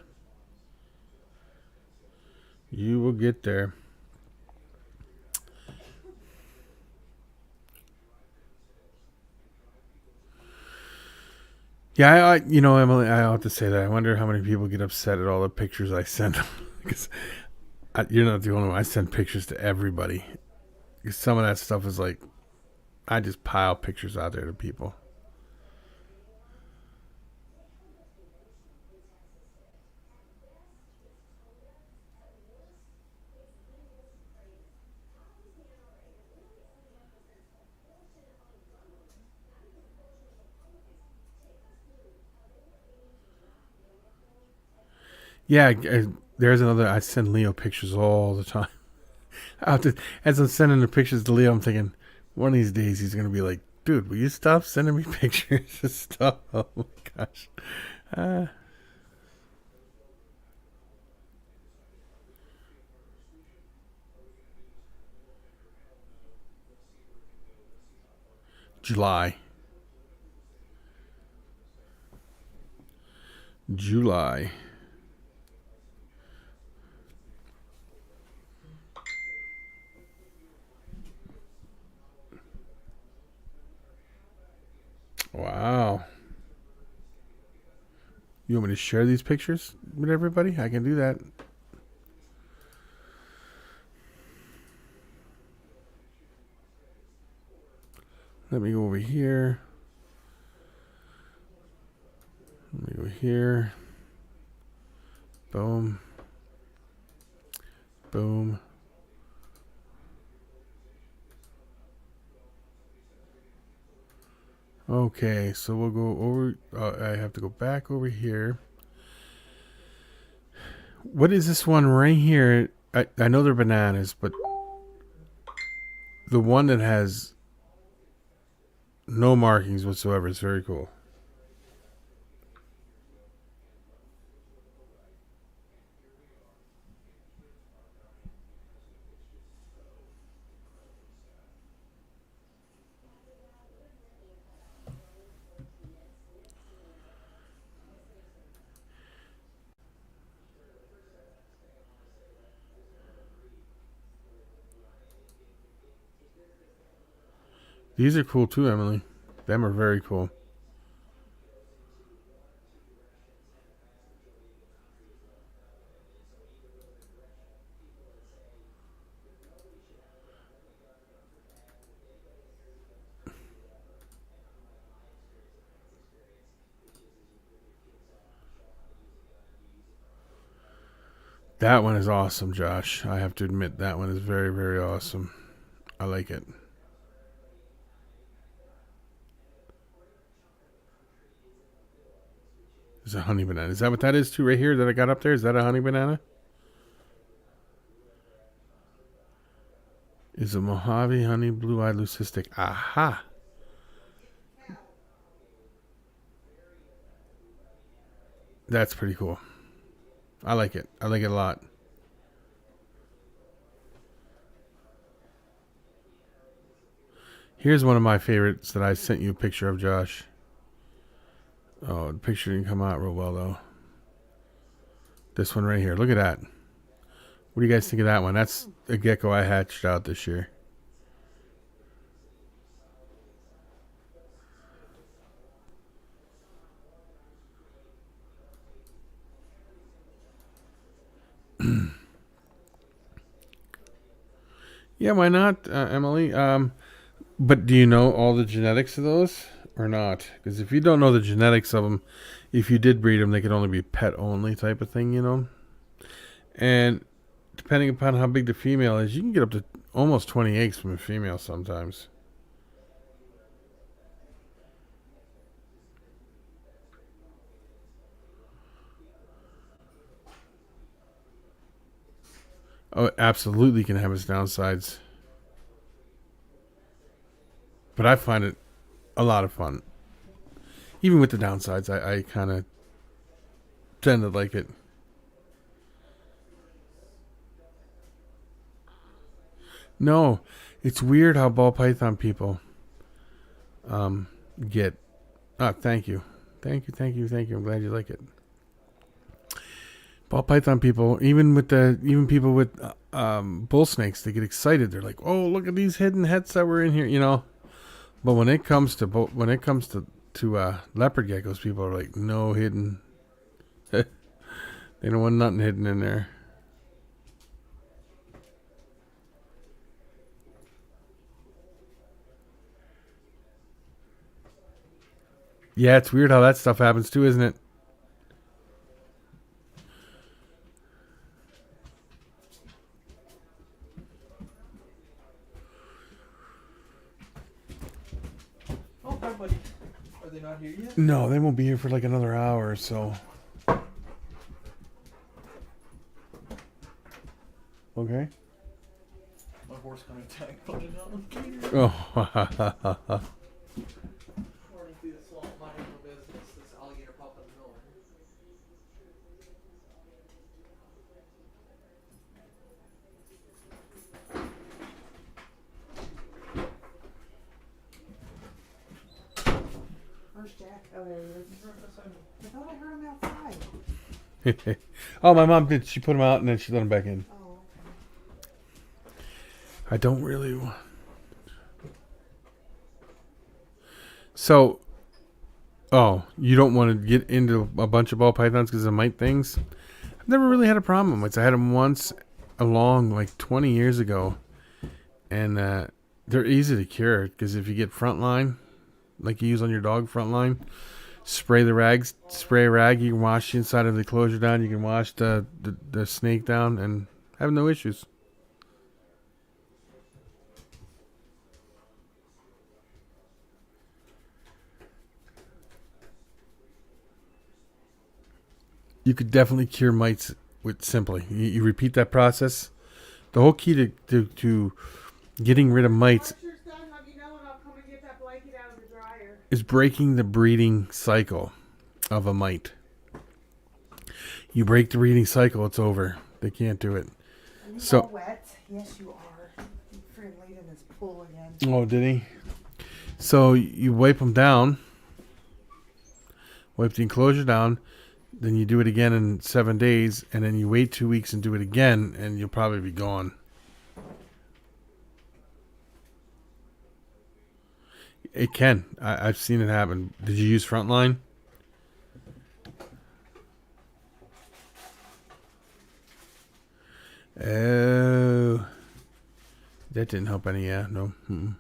You will get there. Yeah, Emily, I ought to say that. I wonder how many people get upset at all the pictures I send them. Because you're not the only one. I send pictures to everybody. Because some of that stuff is like, I just pile pictures out there to people. Yeah, there's another. I send Leo pictures all the time. As I'm sending the pictures to Leo, I'm thinking, one of these days he's going to be like, dude, will you stop sending me pictures of stuff? Oh my gosh. July. Wow. You want me to share these pictures with everybody? I can do that. Let me go over here. Let me go here. Boom. Boom. Okay, so we'll go over. I have to go back over here. What is this one right here? I know they're bananas, but the one that has no markings whatsoever is very cool. These are cool too, Emily. Them are very cool. That one is awesome, Josh. I have to admit that one is very, very awesome. I like it. It's a honey banana. Is that what that is too right here that I got up there? Is that a honey banana? Is a Mojave honey blue-eyed leucistic. Aha. That's pretty cool. I like it. I like it a lot. Here's one of my favorites that I sent you a picture of, Josh. Oh, the picture didn't come out real well, though. This one right here. Look at that. What do you guys think of that one? That's a gecko I hatched out this year. Yeah, why not, Emily? But do you know all the genetics of those or not? Because if you don't know the genetics of them, if you did breed them, they could only be pet only type of thing, you know? And depending upon how big the female is, you can get up to almost 20 eggs from a female sometimes. Oh, it absolutely can have its downsides. But I find it a lot of fun. Even with the downsides, I kind of tend to like it. No, it's weird how ball python people get. Ah, thank you. Thank you, thank you, thank you. I'm glad you like it. Ball python people, even people with bull snakes, they get excited. They're like, "Oh, look at these hidden heads that were in here," you know. But when it comes to leopard geckos, people are like, "No hidden." They don't want nothing hidden in there. Yeah, it's weird how that stuff happens too, isn't it? Oh, hi, buddy. Are they not here yet? No, they won't be here for like another hour or so. Okay. My horse kind of tangled it out. Oh. Running through the swamp, minding my business. This alligator popped up nowhere. Where's Jack? Oh, there he is. He's right beside me. I thought I heard him outside. Oh, my mom did. She put them out and then she let them back in. Oh, okay. I don't really want. So, you don't want to get into a bunch of ball pythons because of mite things? I've never really had a problem with it. I had them once along like 20 years ago. And they're easy to cure because if you get frontline, like you use on your dog frontline, spray a rag, you can wash the inside of the enclosure down, you can wash the snake down and have no issues. You could definitely cure mites with simply. You repeat that process. The whole key to getting rid of mites Once you're done, let me know and I'll come and get that blanket out of the dryer. is breaking the breeding cycle of a mite. You break the breeding cycle, it's over. They can't do it. Are you So- all wet? Yes, you are. You freaking laid in this pool again. Oh, did he? So you wipe them down, wipe the enclosure down, then you do it again in 7 days, and then you wait 2 weeks and do it again, and you'll probably be gone. It can. I've seen it happen. Did you use Frontline? Oh, that didn't help any. Yeah, no. Mm-mm.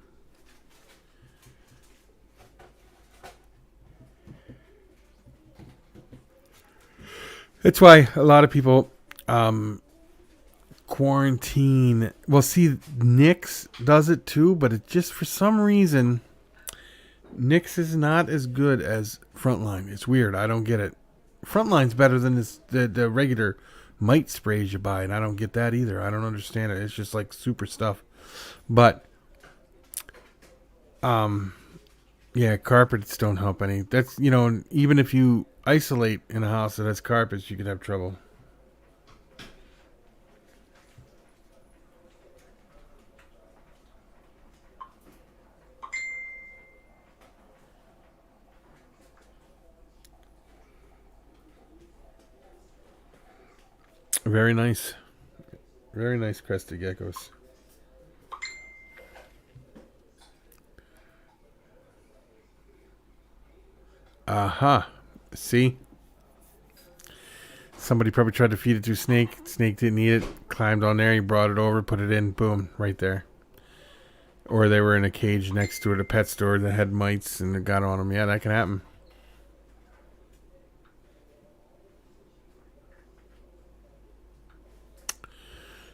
That's why a lot of people quarantine. Well, see, Nix does it too, but it just for some reason Nix is not as good as Frontline. It's weird. I don't get it. Frontline's better than the regular mite sprays you buy, and I don't get that either. I don't understand it. It's just like super stuff. But yeah, carpets don't help any. That's even if you isolate in a house that has carpets, you could have trouble. Very nice. Very nice crested geckos. Aha. See? Somebody probably tried to feed it to Snake. Snake didn't eat it. Climbed on there. He brought it over, put it in. Boom. Right there. Or they were in a cage next to it, a pet store that had mites and it got on them. Yeah, that can happen.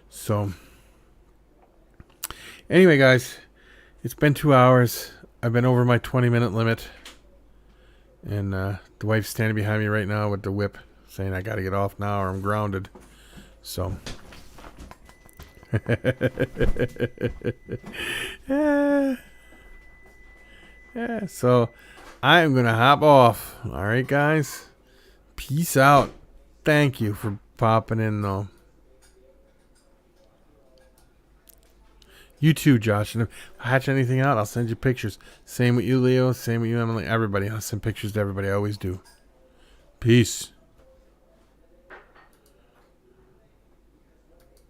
So, anyway, guys, it's been 2 hours. I've been over my 20-minute limit. And the wife's standing behind me right now with the whip saying I got to get off now or I'm grounded. So, yeah. So I'm going to hop off. All right, guys. Peace out. Thank you for popping in, though. You too, Josh. And if I hatch anything out, I'll send you pictures. Same with you, Leo. Same with you, Emily. Everybody. I'll send pictures to everybody. I always do. Peace.